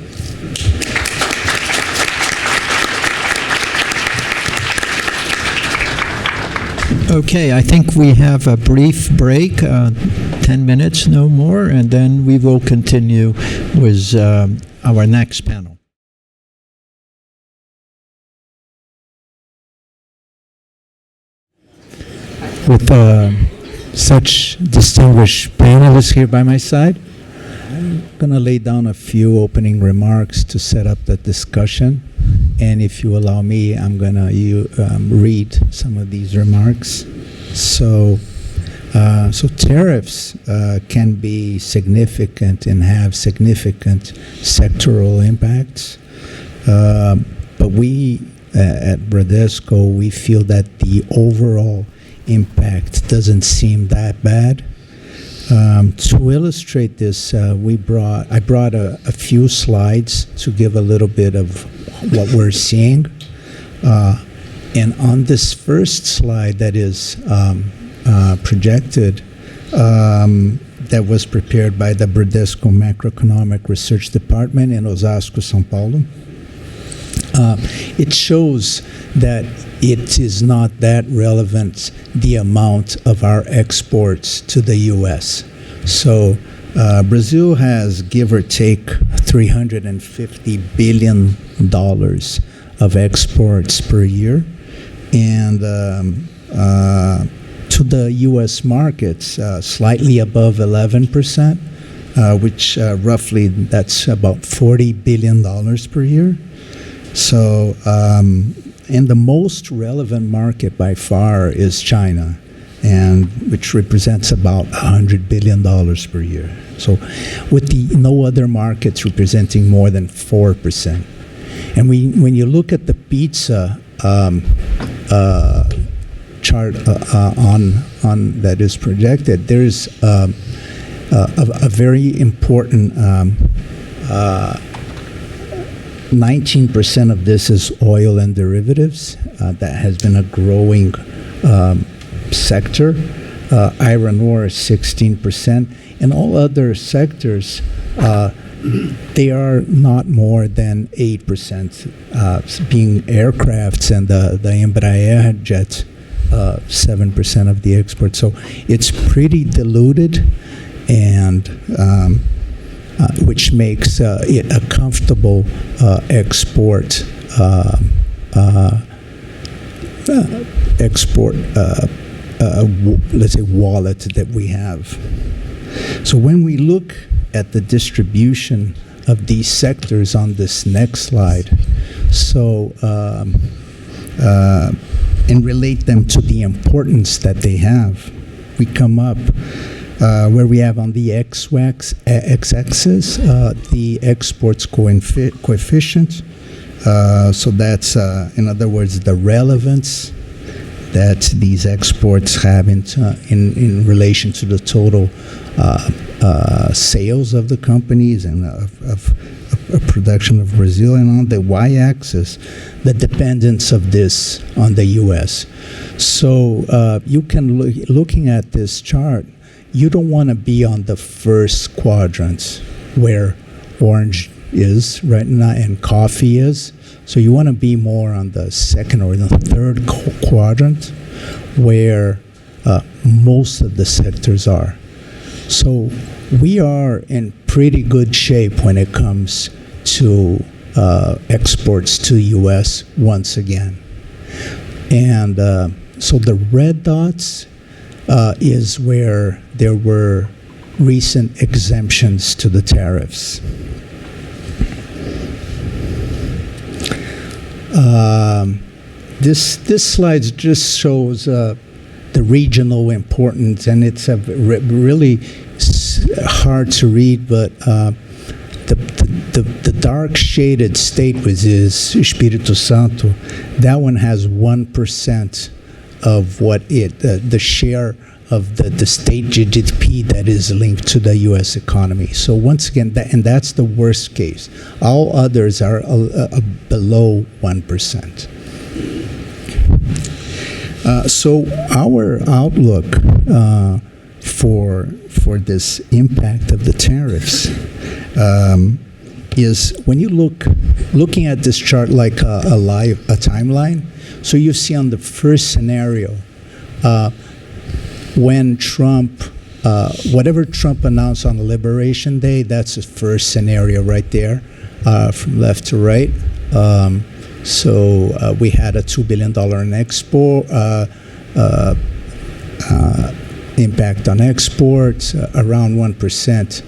Okay, I think we have a brief break, 10 minutes, no more, and then we will continue with our next panel. With such distinguished panelists here by my side, I'm going to lay down a few opening remarks to set up the discussion. And if you allow me, I'm going to read some of these remarks. So tariffs can be significant and have significant sectoral impacts. But we at Bradesco, we feel that the overall impact doesn't seem that bad. To illustrate this, I brought a few slides to give a little bit of what we're seeing. And on this first slide that is projected, that was prepared by the Bradesco Macroeconomic Research Department in Osasco, São Paulo, it shows that it is not that relevant, the amount of our exports to the U.S. So Brazil has, give or take, $350 billion of exports per year. And to the U.S. markets, slightly above 11%, which roughly that's about $40 billion per year. So, and the most relevant market by far is China, and which represents about $100 billion per year. So with no other markets representing more than 4%. And when you look at the pizza chart on that is projected, there's a very important 19% of this is oil and derivatives. That has been a growing sector. Iron ore is 16%. And all other sectors, they are not more than 8%, being aircrafts and the Embraer jet, 7% of the export. So it's pretty diluted, and which makes it a comfortable export let's say wallet that we have. So when we look at the distribution of these sectors on this next slide, so and relate them to the importance that they have, we come up where we have on the x-axis the exports coefficient. So that's, in other words, the relevance that these exports have in relation to the total sales of the companies and of production of Brazil. And on the y-axis, the dependence of this on the U.S. So you can, looking at this chart, you don't want to be on the first quadrant where orange is right now and coffee is. So you want to be more on the second or the third quadrant where most of the sectors are. So we are in pretty good shape when it comes to exports to U.S. once again. And so the red dots is where there were recent exemptions to the tariffs. This slide just shows the regional importance, and it's really hard to read, but the dark shaded state, which is Espírito Santo, that one has 1% of what the share of the state GDP that is linked to the U.S. economy. So once again, that's the worst case. All others are below 1%. So our outlook for this impact of the tariffs is when you looking at this chart like a timeline. So you see on the first scenario, when Trump, whatever Trump announced on Liberation Day, that's the first scenario right there, from left to right. So we had a $2 billion in export impact on exports, around 1%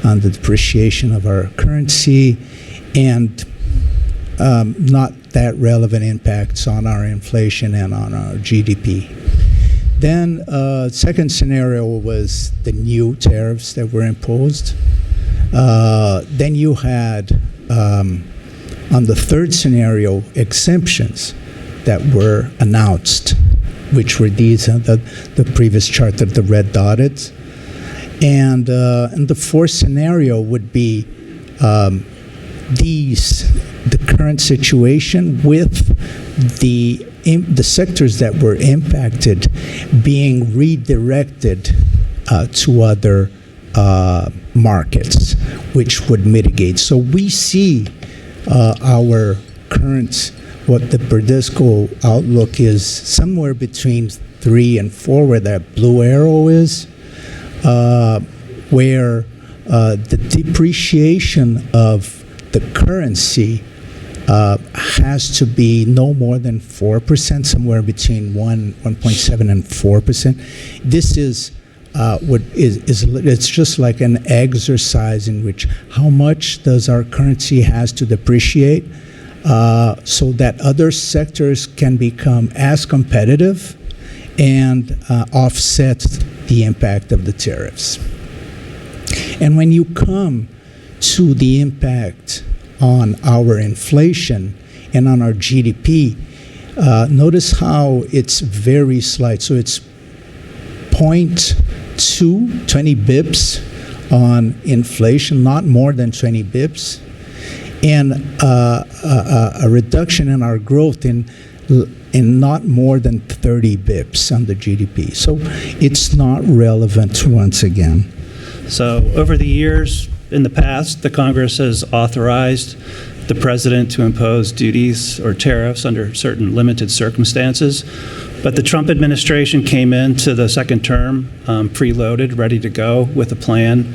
on the depreciation of our currency, and not that relevant impacts on our inflation and on our GDP. Then second scenario was the new tariffs that were imposed. Then you had, on the third scenario, exemptions that were announced, which were these, the previous chart of the red dotted. And the fourth scenario would be the current situation with the sectors that were impacted being redirected to other markets, which would mitigate. So we see our current, what the Bradesco outlook is, somewhere between 3 and 4, where that blue arrow is, where the depreciation of the currency has to be no more than 4%, somewhere between 1.7 and 4%. This is it's just like an exercise in which how much does our currency has to depreciate so that other sectors can become as competitive and offset the impact of the tariffs. And when you come to the impact on our inflation and on our GDP, notice how it's very slight. So it's 20 bips on inflation, not more than 20 bips, and a reduction in our growth in not more than 30 bips on the GDP. So it's not relevant once again. So over the years, in the past, the Congress has authorized the president to impose duties or tariffs under certain limited circumstances. But the Trump administration came into the second term preloaded, ready to go with a plan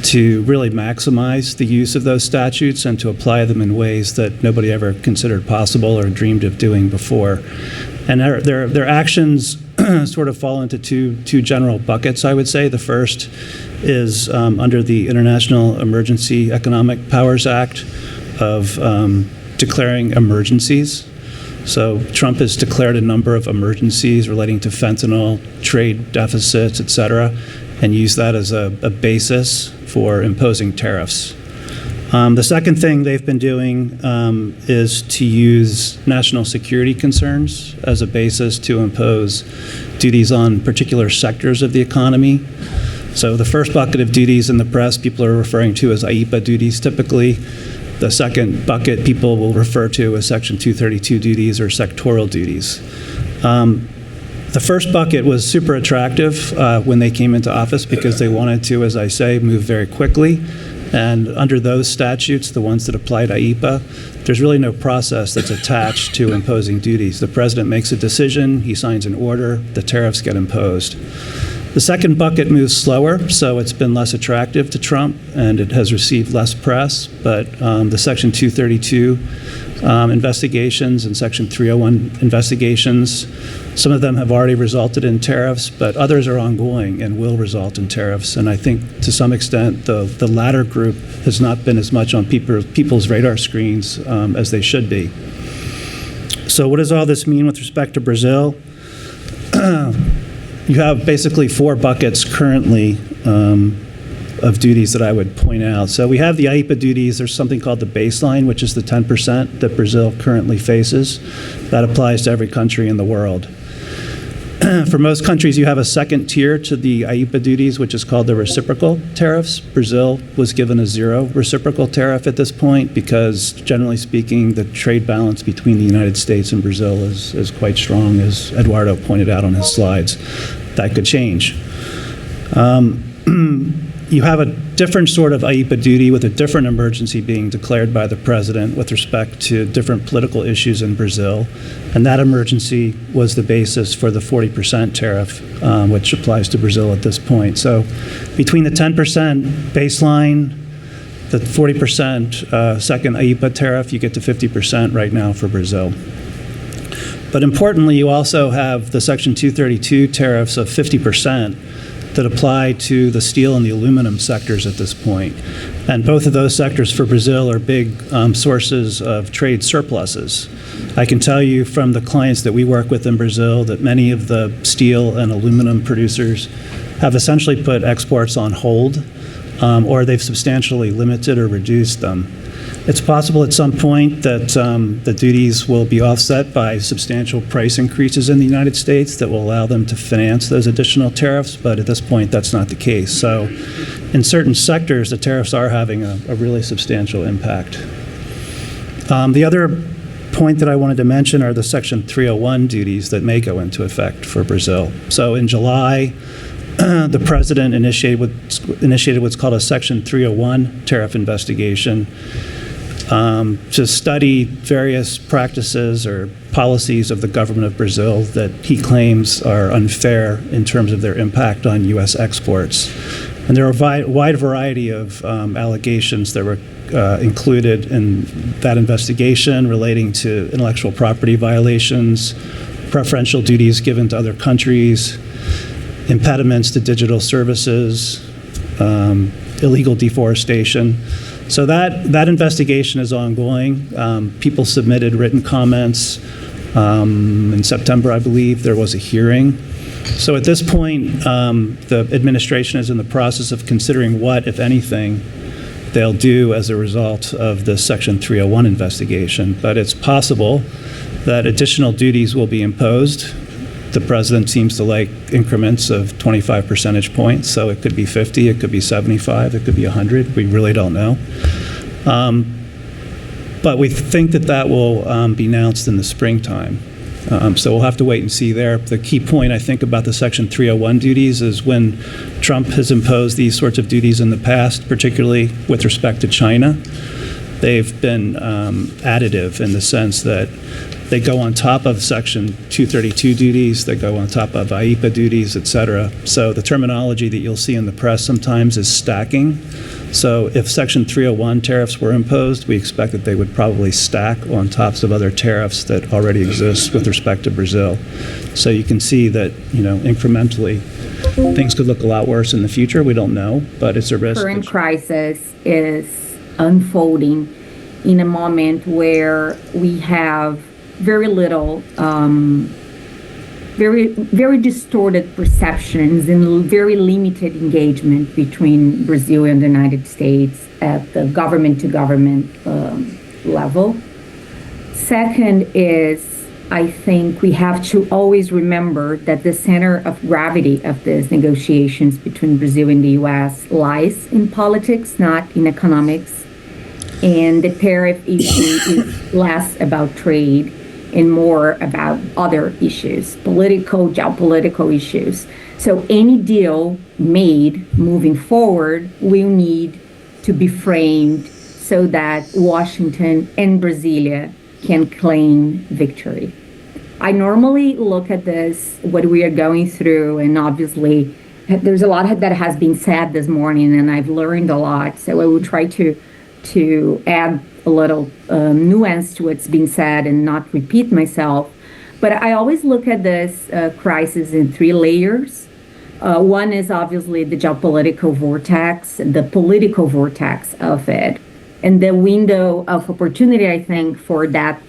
to really maximize the use of those statutes and to apply them in ways that nobody ever considered possible or dreamed of doing before. And their actions sort of fall into two general buckets, I would say. The first is under the International Emergency Economic Powers Act of declaring emergencies. So Trump has declared a number of emergencies relating to fentanyl, trade deficits, et cetera. and use that as a basis for imposing tariffs. The second thing they've been doing is to use national security concerns as a basis to impose duties on particular sectors of the economy. So the first bucket of duties in the press people are referring to as IEEPA duties typically. The second bucket people will refer to as Section 232 duties or sectoral duties. The first bucket was super attractive when they came into office because they wanted to, as I say, move very quickly. And under those statutes, the ones that apply to IEEPA, there's really no process that's attached to imposing duties. The president makes a decision, he signs an order, the tariffs get imposed. The second bucket moves slower, so it's been less attractive to Trump, and it has received less press. But the Section 232 investigations and Section 301 investigations, some of them have already resulted in tariffs, but others are ongoing and will result in tariffs. And I think to some extent the latter group has not been as much on people's radar screens as they should be. So what does all this mean with respect to Brazil? You have basically four buckets currently of duties that I would point out. So we have the IEEPA duties. There's something called the baseline, which is the 10% that Brazil currently faces. That applies to every country in the world. For most countries, you have a second tier to the IEEPA duties, which is called the reciprocal tariffs. Brazil was given a zero reciprocal tariff at this point because, generally speaking, the trade balance between the United States and Brazil is quite strong, as Eduardo pointed out on his slides. That could change. You have a different sort of IEEPA duty with a different emergency being declared by the president with respect to different political issues in Brazil. And that emergency was the basis for the 40% tariff, which applies to Brazil at this point. So between the 10% baseline, the 40% second IEEPA tariff, you get to 50% right now for Brazil. But importantly, you also have the Section 232 tariffs of 50% that apply to the steel and the aluminum sectors at this point. And both of those sectors for Brazil are big sources of trade surpluses. I can tell you from the clients that we work with in Brazil that many of the steel and aluminum producers have essentially put exports on hold, or they've substantially limited or reduced them. It's possible at some point that the duties will be offset by substantial price increases in the United States that will allow them to finance those additional tariffs, but at this point that's not the case. So in certain sectors, the tariffs are having a really substantial impact. The other point that I wanted to mention are the Section 301 duties that may go into effect for Brazil. So in July, the president initiated what's called a Section 301 tariff investigation to study various practices or policies of the government of Brazil that he claims are unfair in terms of their impact on U.S. exports. And there are a wide variety of allegations that were included in that investigation relating to intellectual property violations, preferential duties given to other countries, impediments to digital services, illegal deforestation. So that investigation is ongoing. People submitted written comments. In September, I believe, there was a hearing. So at this point, the administration is in the process of considering what, if anything, they'll do as a result of the Section 301 investigation. But it's possible that additional duties will be imposed. The president seems to like increments of 25 percentage points, so it could be 50, it could be 75, it could be 100. We really don't know. But we think that will be announced in the springtime. So we'll have to wait and see there. The key point, I think, about the Section 301 duties is when Trump has imposed these sorts of duties in the past, particularly with respect to China, they've been additive in the sense that they go on top of Section 232 duties, they go on top of IEEPA duties, et cetera. So the terminology that you'll see in the press sometimes is stacking. So if Section 301 tariffs were imposed, we expect that they would probably stack on tops of other tariffs that already exist with respect to Brazil. So you can see that, incrementally, things could look a lot worse in the future. We don't know, but it's a risk. The current crisis is unfolding in a moment where we have very little very distorted perceptions and very limited engagement between Brazil and the United States at the government-to-government level. Second is, I think we have to always remember that the center of gravity of these negotiations between Brazil and the U.S. lies in politics, not in economics. And the tariff issue is less about trade and more about other issues, political, geopolitical issues. So any deal made moving forward will need to be framed so that Washington and Brasilia can claim victory. I normally look at this, what we are going through, and obviously there's a lot that has been said this morning, and I've learned a lot. So I will try to add a little nuance to what's been said and not repeat myself. But I always look at this crisis in three layers. One is obviously the geopolitical vortex, the political vortex of it. And the window of opportunity, I think, for that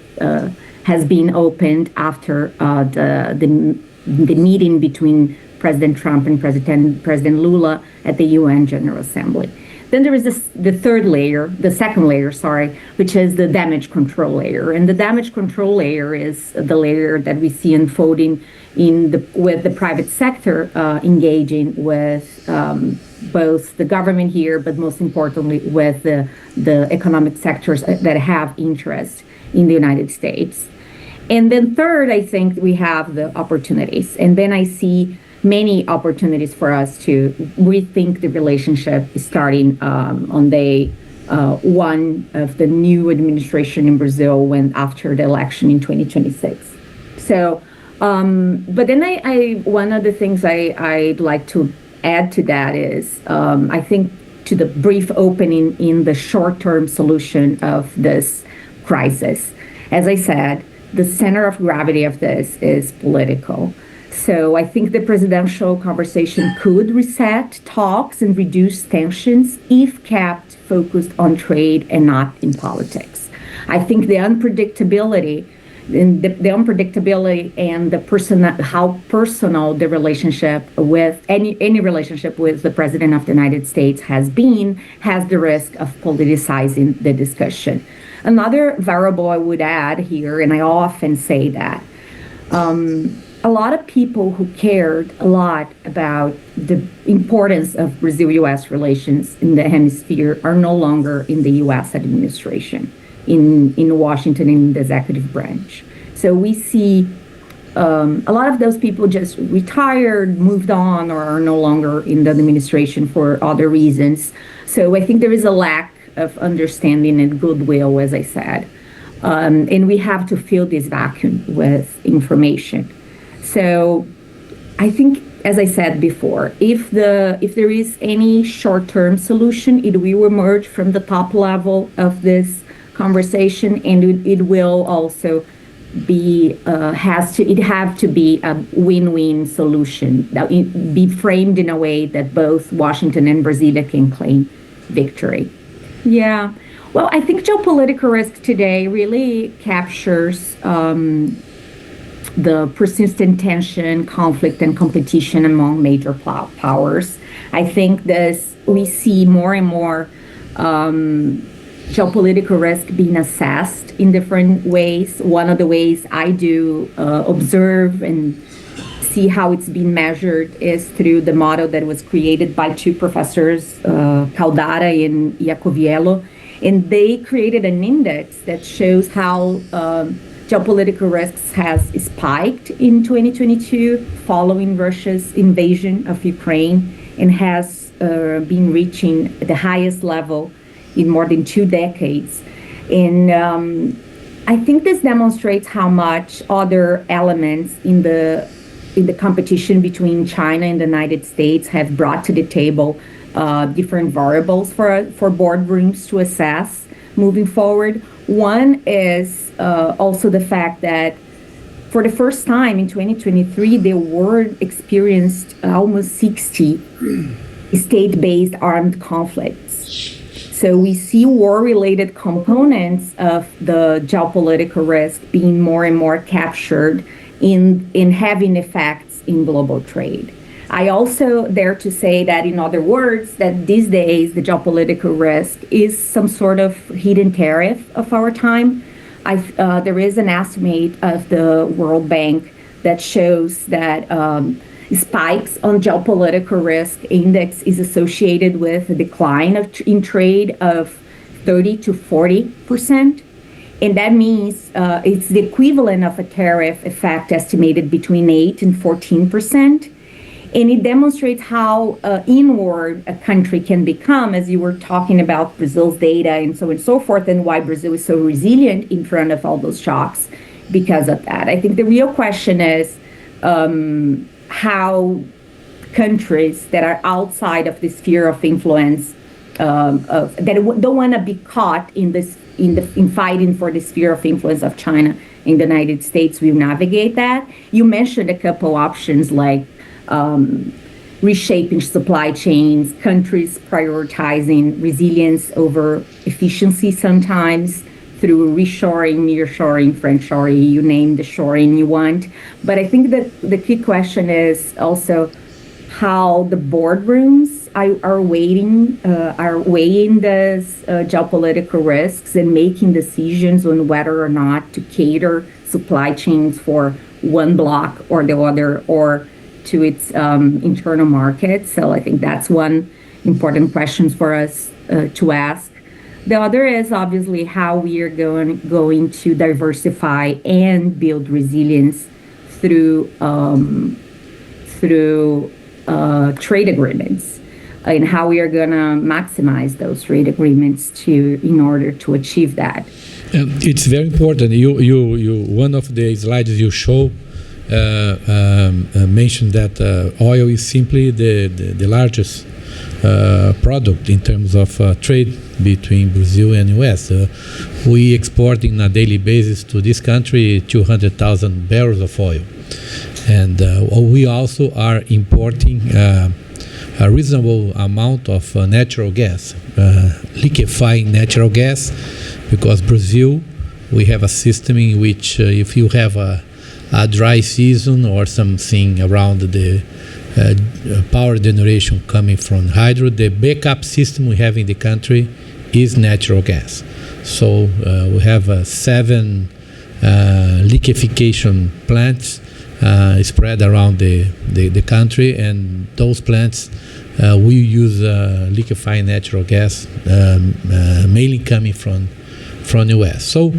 has been opened after the meeting between President Trump and President Lula at the UN General Assembly. Then there is the second layer, which is the damage control layer. And the damage control layer is the layer that we see unfolding with the private sector engaging with both the government here, but most importantly with the economic sectors that have interest in the United States. And then third, I think we have the opportunities. And then I see many opportunities for us to rethink the relationship starting on day one of the new administration in Brazil when after the election in 2026. So, but then one of the things I'd like to add to that is I think to the brief opening in the short-term solution of this crisis. As I said, the center of gravity of this is political. So I think the presidential conversation could reset talks and reduce tensions if kept focused on trade and not in politics. I think the unpredictability and how personal the relationship with any relationship with the president of the United States has the risk of politicizing the discussion. Another variable I would add here, and I often say that, a lot of people who cared a lot about the importance of Brazil-U.S. relations in the hemisphere are no longer in the U.S. administration, in Washington, in the executive branch. So we see a lot of those people just retired, moved on, or are no longer in the administration for other reasons. So I think there is a lack of understanding and goodwill, as I said. And we have to fill this vacuum with information. So I think, as I said before, if there is any short-term solution, it will emerge from the top level of this conversation, and it will also have to be a win-win solution that be framed in a way that both Washington and Brasilia can claim victory. Yeah. Well, I think geopolitical risk today really captures the persistent tension, conflict, and competition among major powers. I think we see more and more geopolitical risk being assessed in different ways. One of the ways I do observe and see how it's being measured is through the model that was created by two professors, Caldara and Iacoviello, and they created an index that shows how geopolitical risks has spiked in 2022 following Russia's invasion of Ukraine and has been reaching the highest level in more than 2 decades. And I think this demonstrates how much other elements in the competition between China and the United States have brought to the table different variables for boardrooms to assess moving forward. One is also the fact that for the first time in 2023, the world experienced almost 60 state-based armed conflicts. So we see war-related components of the geopolitical risk being more and more captured in having effects in global trade. I also dare to say that, in other words, that these days the geopolitical risk is some sort of hidden tariff of our time. There is an estimate of the World Bank that shows that spikes on geopolitical risk index is associated with a decline in trade of 30 to 40%. And that means it's the equivalent of a tariff effect estimated between 8 and 14%. And it demonstrates how inward a country can become, as you were talking about Brazil's data and so on and so forth, and why Brazil is so resilient in front of all those shocks because of that. I think the real question is how countries that are outside of the sphere of influence, that don't want to be caught in fighting for the sphere of influence of China in the United States, will navigate that. You mentioned a couple options like reshaping supply chains, countries prioritizing resilience over efficiency sometimes through reshoring, nearshoring, friendshoring, you name the shoring you want. But I think that the key question is also how the boardrooms are weighing those geopolitical risks and making decisions on whether or not to cater supply chains for one bloc or the other, or to its internal market. So I think that's one important question for us to ask. The other is obviously how we are going to diversify and build resilience through trade agreements, and how we are going to maximize those trade agreements in order to achieve that. It's very important. You one of the slides you show mentioned that oil is simply the largest product in terms of trade between Brazil and US. We export on a daily basis to this country 200,000 barrels of oil. And we also are importing a reasonable amount of natural gas, liquefying natural gas, because Brazil, we have a system in which if you have a dry season or something around the power generation coming from hydro, the backup system we have in the country is natural gas. So we have 7 liquefaction plants spread around the country, and those plants we use liquefying natural gas, mainly coming from US. So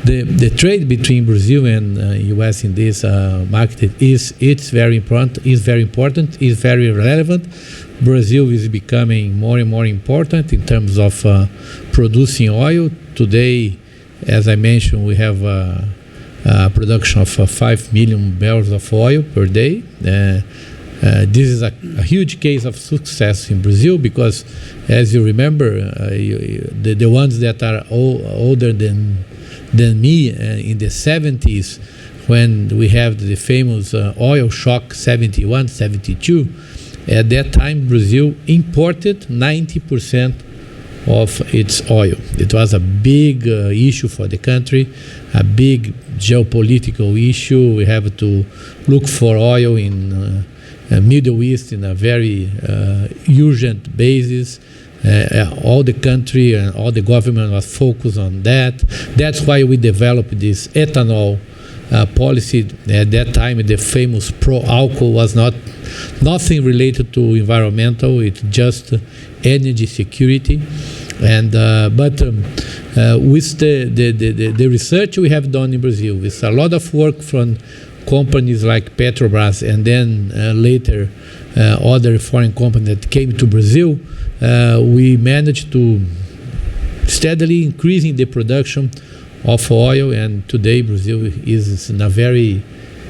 the trade between Brazil and US in this market it's very important, is very relevant. Brazil is becoming more and more important in terms of producing oil. Today, as I mentioned, we have a production of 5 million barrels of oil per day. This is a huge case of success in Brazil because, as you remember, the ones that are older than me, in the 70s, when we have the famous oil shock 71, 72, at that time Brazil imported 90% of its oil. It was a big issue for the country, a big geopolitical issue. We have to look for oil in Middle East in a very urgent basis. All the country and all the government was focused on that. That's why we developed this ethanol policy. At that time, the famous pro-alcohol was nothing related to environmental. It's just energy security. And but with the research we have done in Brazil, with a lot of work from companies like Petrobras, and then later other foreign companies that came to Brazil, we managed to steadily increasing the production of oil, and today Brazil is in a very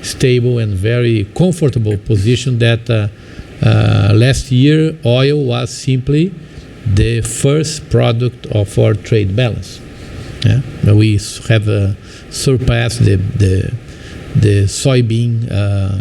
stable and very comfortable position that last year oil was simply the first product of our trade balance. Yeah? We have surpassed the soybean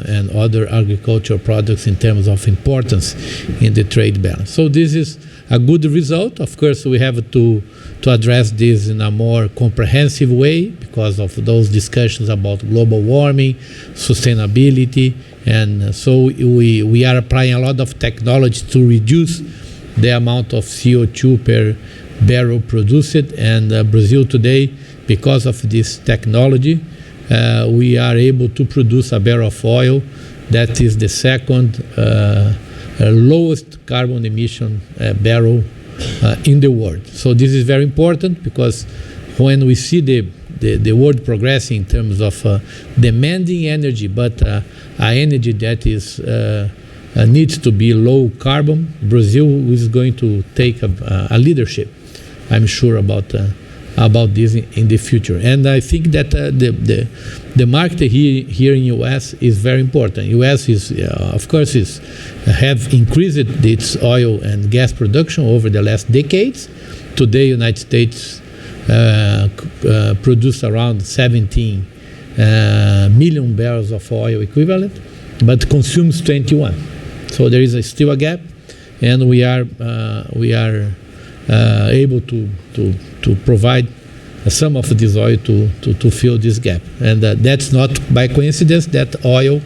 and other agricultural products in terms of importance in the trade balance. So this is a good result. Of course, we have to address this in a more comprehensive way because of those discussions about global warming, sustainability, and so we are applying a lot of technology to reduce the amount of CO2 per barrel produced. And Brazil today, because of this technology, we are able to produce a barrel of oil that is the second lowest carbon emission barrel in the world. So this is very important because when we see the world progressing in terms of demanding energy, but energy that is needs to be low carbon, Brazil is going to take a leadership, I'm sure, about this in the future. And I think that the market here in U.S. is very important. U.S. is, of course, have increased its oil and gas production over the last decades. Today, United States produce around 17 million barrels of oil equivalent, but consumes 21. So there is still a gap, and we are able to provide some of this oil to fill this gap. And that's not by coincidence that oil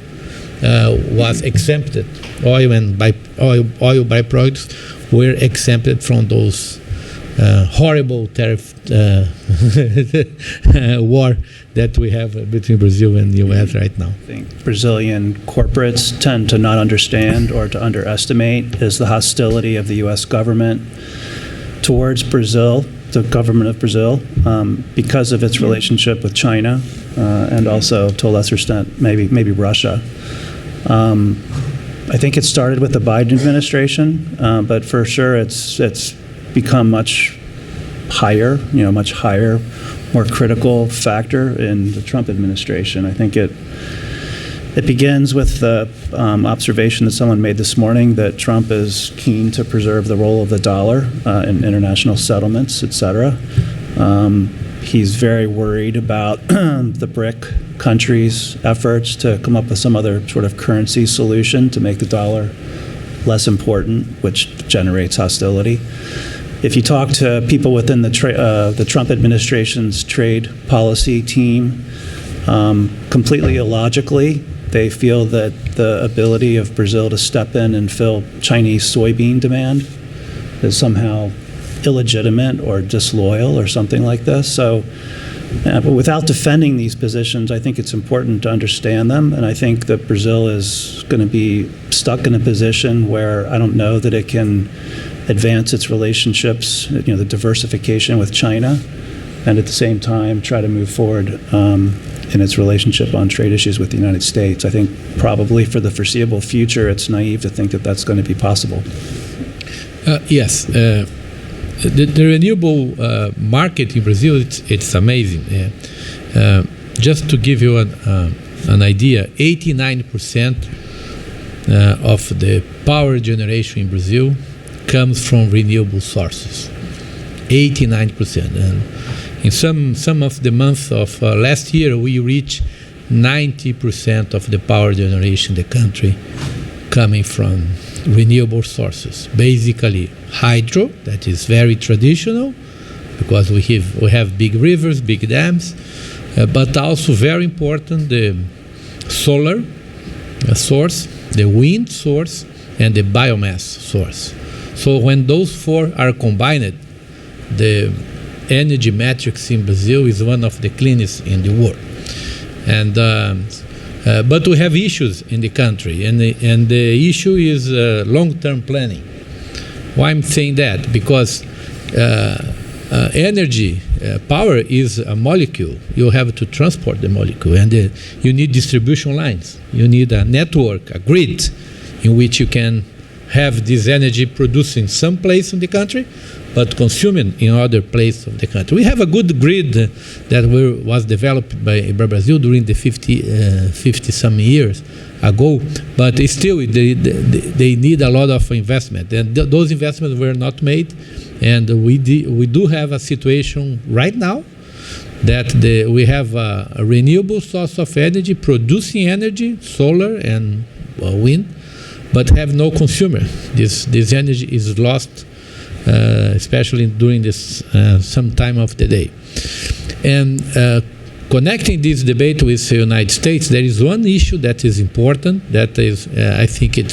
was exempted. Oil and oil byproducts were exempted from those horrible tariff war that we have between Brazil and the U.S. right now. I think Brazilian corporates tend to not understand or to underestimate is the hostility of the U.S. government towards Brazil, the government of Brazil, because of its relationship with China and also, to a lesser extent, maybe Russia. I think it started with the Biden administration, but for sure it's become much higher, more critical factor in the Trump administration. I think it begins with the observation that someone made this morning that Trump is keen to preserve the role of the dollar in international settlements, et cetera. He's very worried about the BRIC countries' efforts to come up with some other sort of currency solution to make the dollar less important, which generates hostility. If you talk to people within the Trump administration's trade policy team, completely illogically, they feel that the ability of Brazil to step in and fill Chinese soybean demand is somehow illegitimate or disloyal or something like this. So, but without defending these positions, I think it's important to understand them. And I think that Brazil is going to be stuck in a position where I don't know that it can advance its relationships, the diversification with China, and at the same time try to move forward in its relationship on trade issues with the United States. I think probably for the foreseeable future, it's naive to think that that's going to be possible. Yes. The renewable market in Brazil, it's amazing. Just to give you an idea, 89% of the power generation in Brazil comes from renewable sources. 89%. And in some of the months of last year, we reached 90% of the power generation in the country coming from renewable sources. Basically, hydro, that is very traditional because we have big rivers, big dams, but also very important, the solar source, the wind source, and the biomass source. So when those four are combined, the energy matrix in Brazil is one of the cleanest in the world. And but we have issues in the country, and the issue is long-term planning. Why I'm saying that? Because energy, power is a molecule. You have to transport the molecule, and you need distribution lines. You need a network, a grid, in which you can have this energy produced in some place in the country, but consuming in other places of the country. We have a good grid that was developed by Brazil during the 50-some years ago, but still they need a lot of investment, and those investments were not made. And we do have a situation right now that we have a renewable source of energy producing energy, solar and wind, but have no consumer. This energy is lost especially during this some time of the day. And connecting this debate with the United States, there is one issue that is important, that is, I think it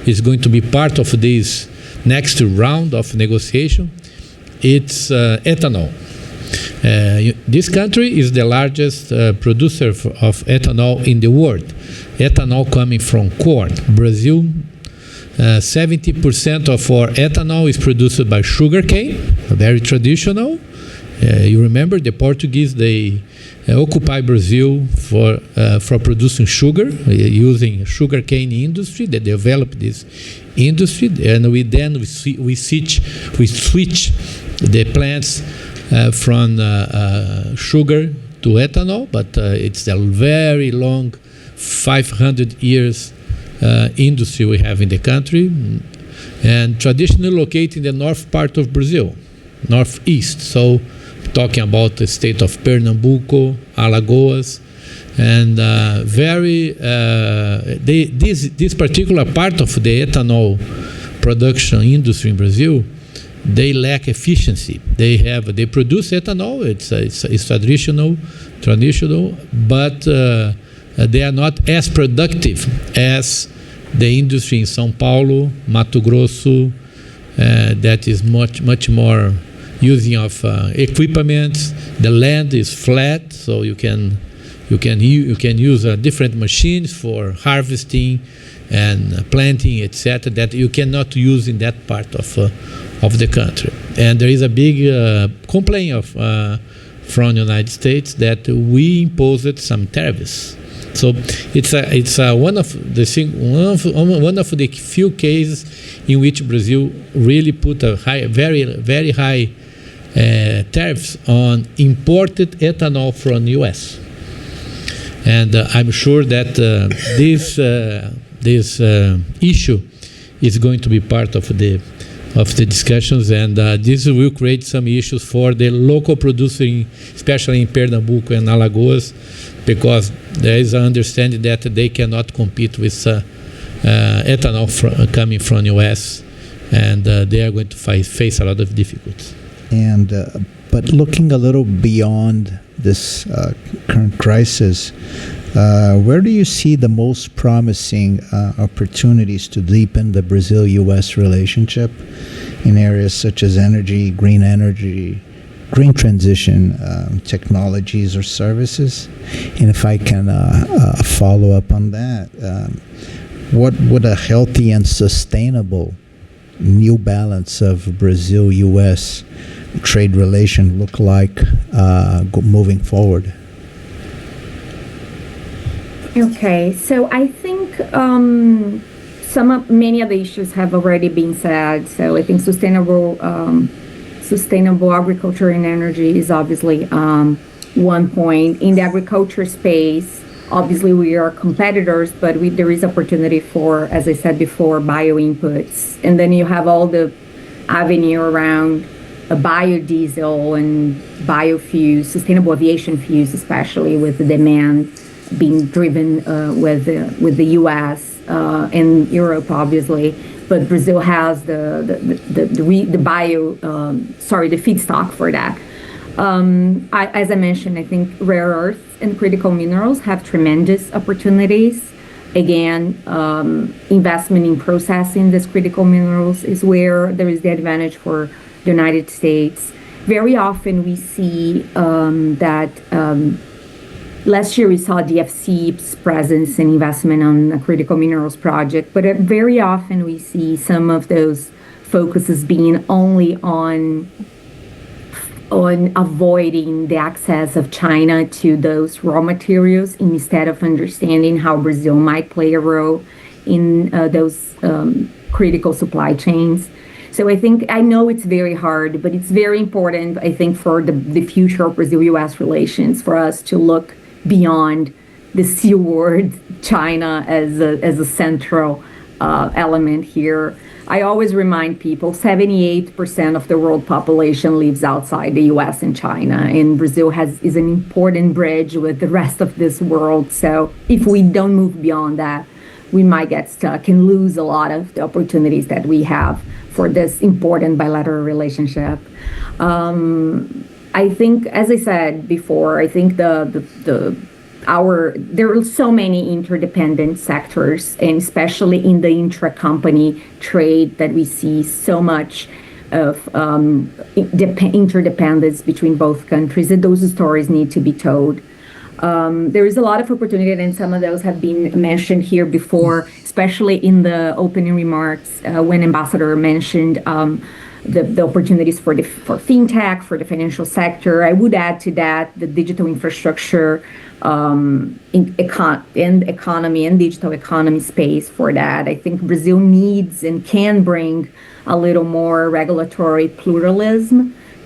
is going to be part of this next round of negotiation. It's ethanol. This country is the largest producer of ethanol in the world. Ethanol coming from corn. Brazil, 70% of our ethanol is produced by sugarcane, very traditional. You remember the Portuguese, they occupy Brazil for producing sugar, using sugarcane industry. They developed this industry, and we switch the plants from sugar to ethanol, but it's a very long 500 years industry we have in the country, and traditionally located in the north part of Brazil, northeast. So talking about the state of Pernambuco, Alagoas, and this particular part of the ethanol production industry in Brazil, they lack efficiency. They produce ethanol. It's traditional, but they are not as productive as the industry in São Paulo, Mato Grosso, that is much more using of equipment. The land is flat, so you can use different machines for harvesting and planting, etc., that you cannot use in that part of the country. And there is a big complaint from the United States that we imposed some tariffs. So it's one of the few cases in which Brazil really put a very high tariffs on imported ethanol from the U.S. And I'm sure that this issue is going to be part of the discussions, and this will create some issues for the local producers, especially in Pernambuco and Alagoas, because there is an understanding that they cannot compete with ethanol coming from the U.S., and they are going to face a lot of difficulties. And but looking a little beyond this current crisis, where do you see the most promising opportunities to deepen the Brazil-U.S. relationship in areas such as energy, green transition, technologies or services? And if I can follow up on that, what would a healthy and sustainable new balance of Brazil-U.S. trade relation look like moving forward? Okay, so I think many of the issues have already been said. So I think sustainable agriculture and energy is obviously one point. In the agriculture space, obviously we are competitors, but there is opportunity for, as I said before, bio-inputs. And then you have all the avenue around biodiesel and biofuels, sustainable aviation fuels, especially with the demand being driven with the U.S. And Europe, obviously. But Brazil has the feedstock for that. As I mentioned, I think rare earths and critical minerals have tremendous opportunities. Again, investment in processing these critical minerals is where there is the advantage for the United States. Very often we see that last year we saw DFC's presence and investment on a critical minerals project, but very often we see some of those focuses being only on avoiding the access of China to those raw materials instead of understanding how Brazil might play a role in those critical supply chains. So I know it's very hard, but it's very important, I think, for the future of Brazil-U.S. relations, for us to look beyond the C word, China, as a central element here. I always remind people 78% of the world population lives outside the U.S. and China, and Brazil is an important bridge with the rest of this world. So if we don't move beyond that, we might get stuck and lose a lot of the opportunities that we have for this important bilateral relationship. I think, as I said before, I think there are so many interdependent sectors, and especially in the intra-company trade, that we see so much of interdependence between both countries, and those stories need to be told. There is a lot of opportunity, and some of those have been mentioned here before, especially in the opening remarks when Ambassador mentioned the opportunities for fintech, for the financial sector. I would add to that the digital infrastructure economy and digital economy space for that. I think Brazil needs and can bring a little more regulatory pluralism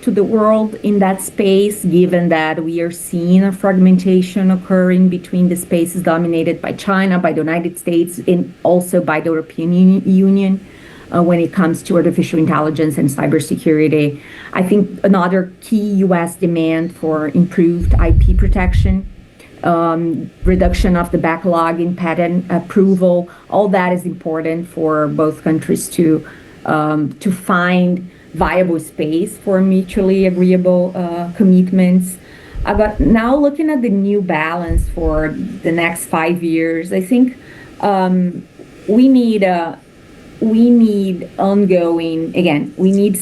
to the world in that space, given that we are seeing a fragmentation occurring between the spaces dominated by China, by the United States, and also by the European Union. When it comes to artificial intelligence and cybersecurity. I think another key U.S. demand for improved IP protection, reduction of the backlog in patent approval, all that is important for both countries to find viable space for mutually agreeable commitments. But now looking at the new balance for the next 5 years, I think we need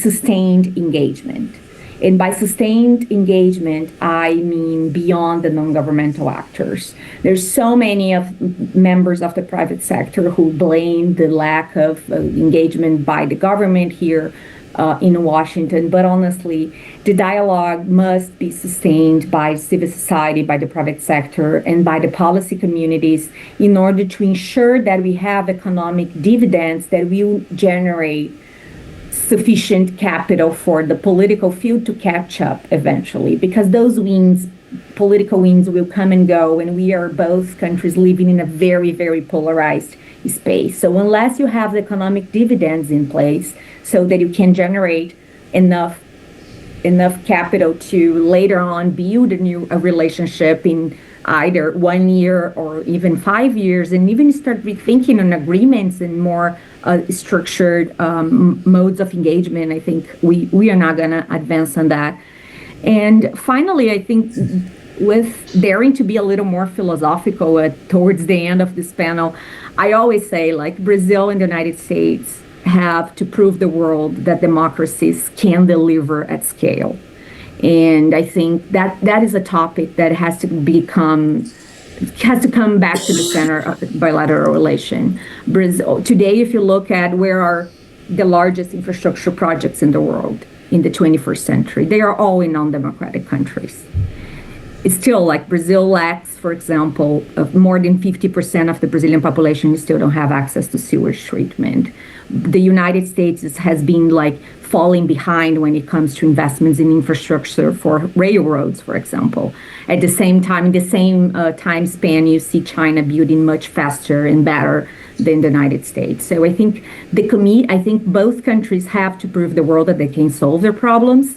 sustained engagement. And by sustained engagement, I mean beyond the non-governmental actors. There's so many of members of the private sector who blame the lack of engagement by the government here in Washington, but honestly, the dialogue must be sustained by civil society, by the private sector, and by the policy communities in order to ensure that we have economic dividends that will generate sufficient capital for the political field to catch up eventually, because those political wins will come and go, and we are both countries living in a very, very polarized space. So unless you have the economic dividends in place so that you can generate enough capital to later on build a relationship in either 1 year or even 5 years, and even start rethinking on agreements and more structured modes of engagement, I think we are not going to advance on that. And finally, I think with daring to be a little more philosophical towards the end of this panel, I always say, like, Brazil and the United States have to prove the world that democracies can deliver at scale. And I think that is a topic that has to come back to the center of the bilateral relation. Brazil today, if you look at where are the largest infrastructure projects in the world in the 21st century, they are all in non-democratic countries. It's still like Brazil lacks, for example, more than 50% of the Brazilian population still don't have access to sewage treatment. The United States has been like falling behind when it comes to investments in infrastructure for railroads, for example. At the same time, in the same time span, you see China building much faster and better than the United States. So I think both countries have to prove the world that they can solve their problems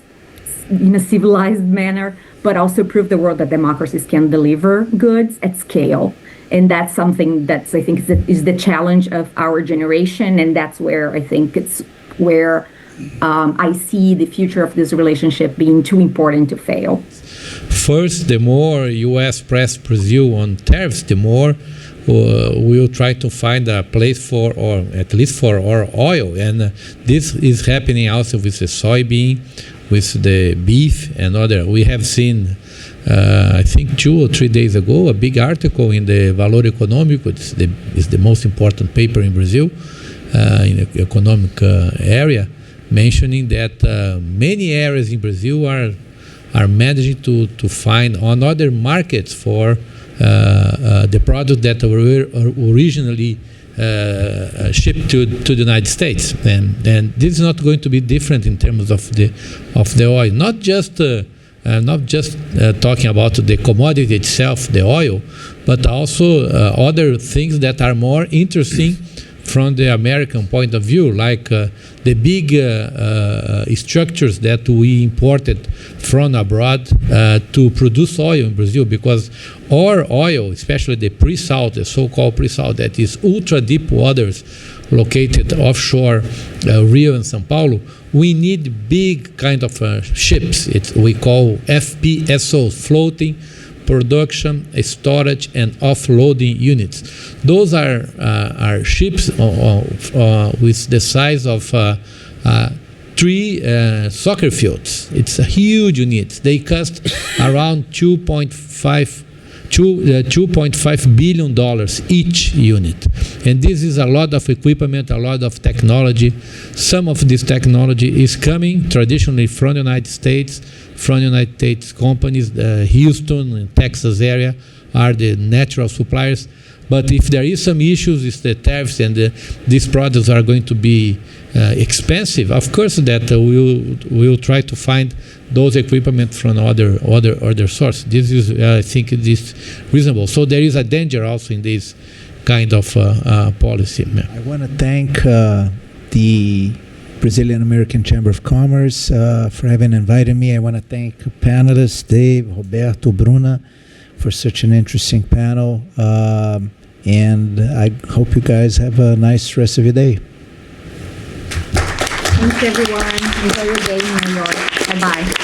in a civilized manner, but also prove the world that democracies can deliver goods at scale. And that's something that's, I think, is the challenge of our generation. And that's where I think I see the future of this relationship being too important to fail. First, the more U.S. press Brazil on tariffs, the more we'll try to find a place for, or at least for, our oil. And this is happening also with the soybean, with the beef and other. We have seen, I think 2 or 3 days ago, a big article in the Valor Econômico, it's the most important paper in Brazil, in the economic area, mentioning that many areas in Brazil are managing to find on other markets for the product that were originally shipped to the United States, and this is not going to be different in terms of the oil. Not just talking about the commodity itself, the oil, but also other things that are more interesting from the American point of view, like the big structures that we imported from abroad to produce oil in Brazil, because our oil, especially the pre-salt, the so-called pre-salt, that is ultra deep waters, located offshore Rio and São Paulo, we need big kind of ships. We call FPSOs, floating production, storage, and offloading units. Those are ships with the size of 3 soccer fields. It's a huge unit. They cost around $2.5 billion each unit. And this is a lot of equipment, a lot of technology. Some of this technology is coming traditionally from the United States, companies. Houston and Texas area are the natural suppliers. But if there is some issues, it's the tariffs and these products are going to be expensive. Of course, that we'll try to find those equipment from other sources. This is, I think, it is reasonable. So there is a danger also in this kind of policy. I want to thank the Brazilian American Chamber of Commerce for having invited me. I want to thank panelists Dave, Roberto, Bruna for such an interesting panel. And I hope you guys have a nice rest of your day. Thanks, everyone. Enjoy your day in New York. Bye-bye.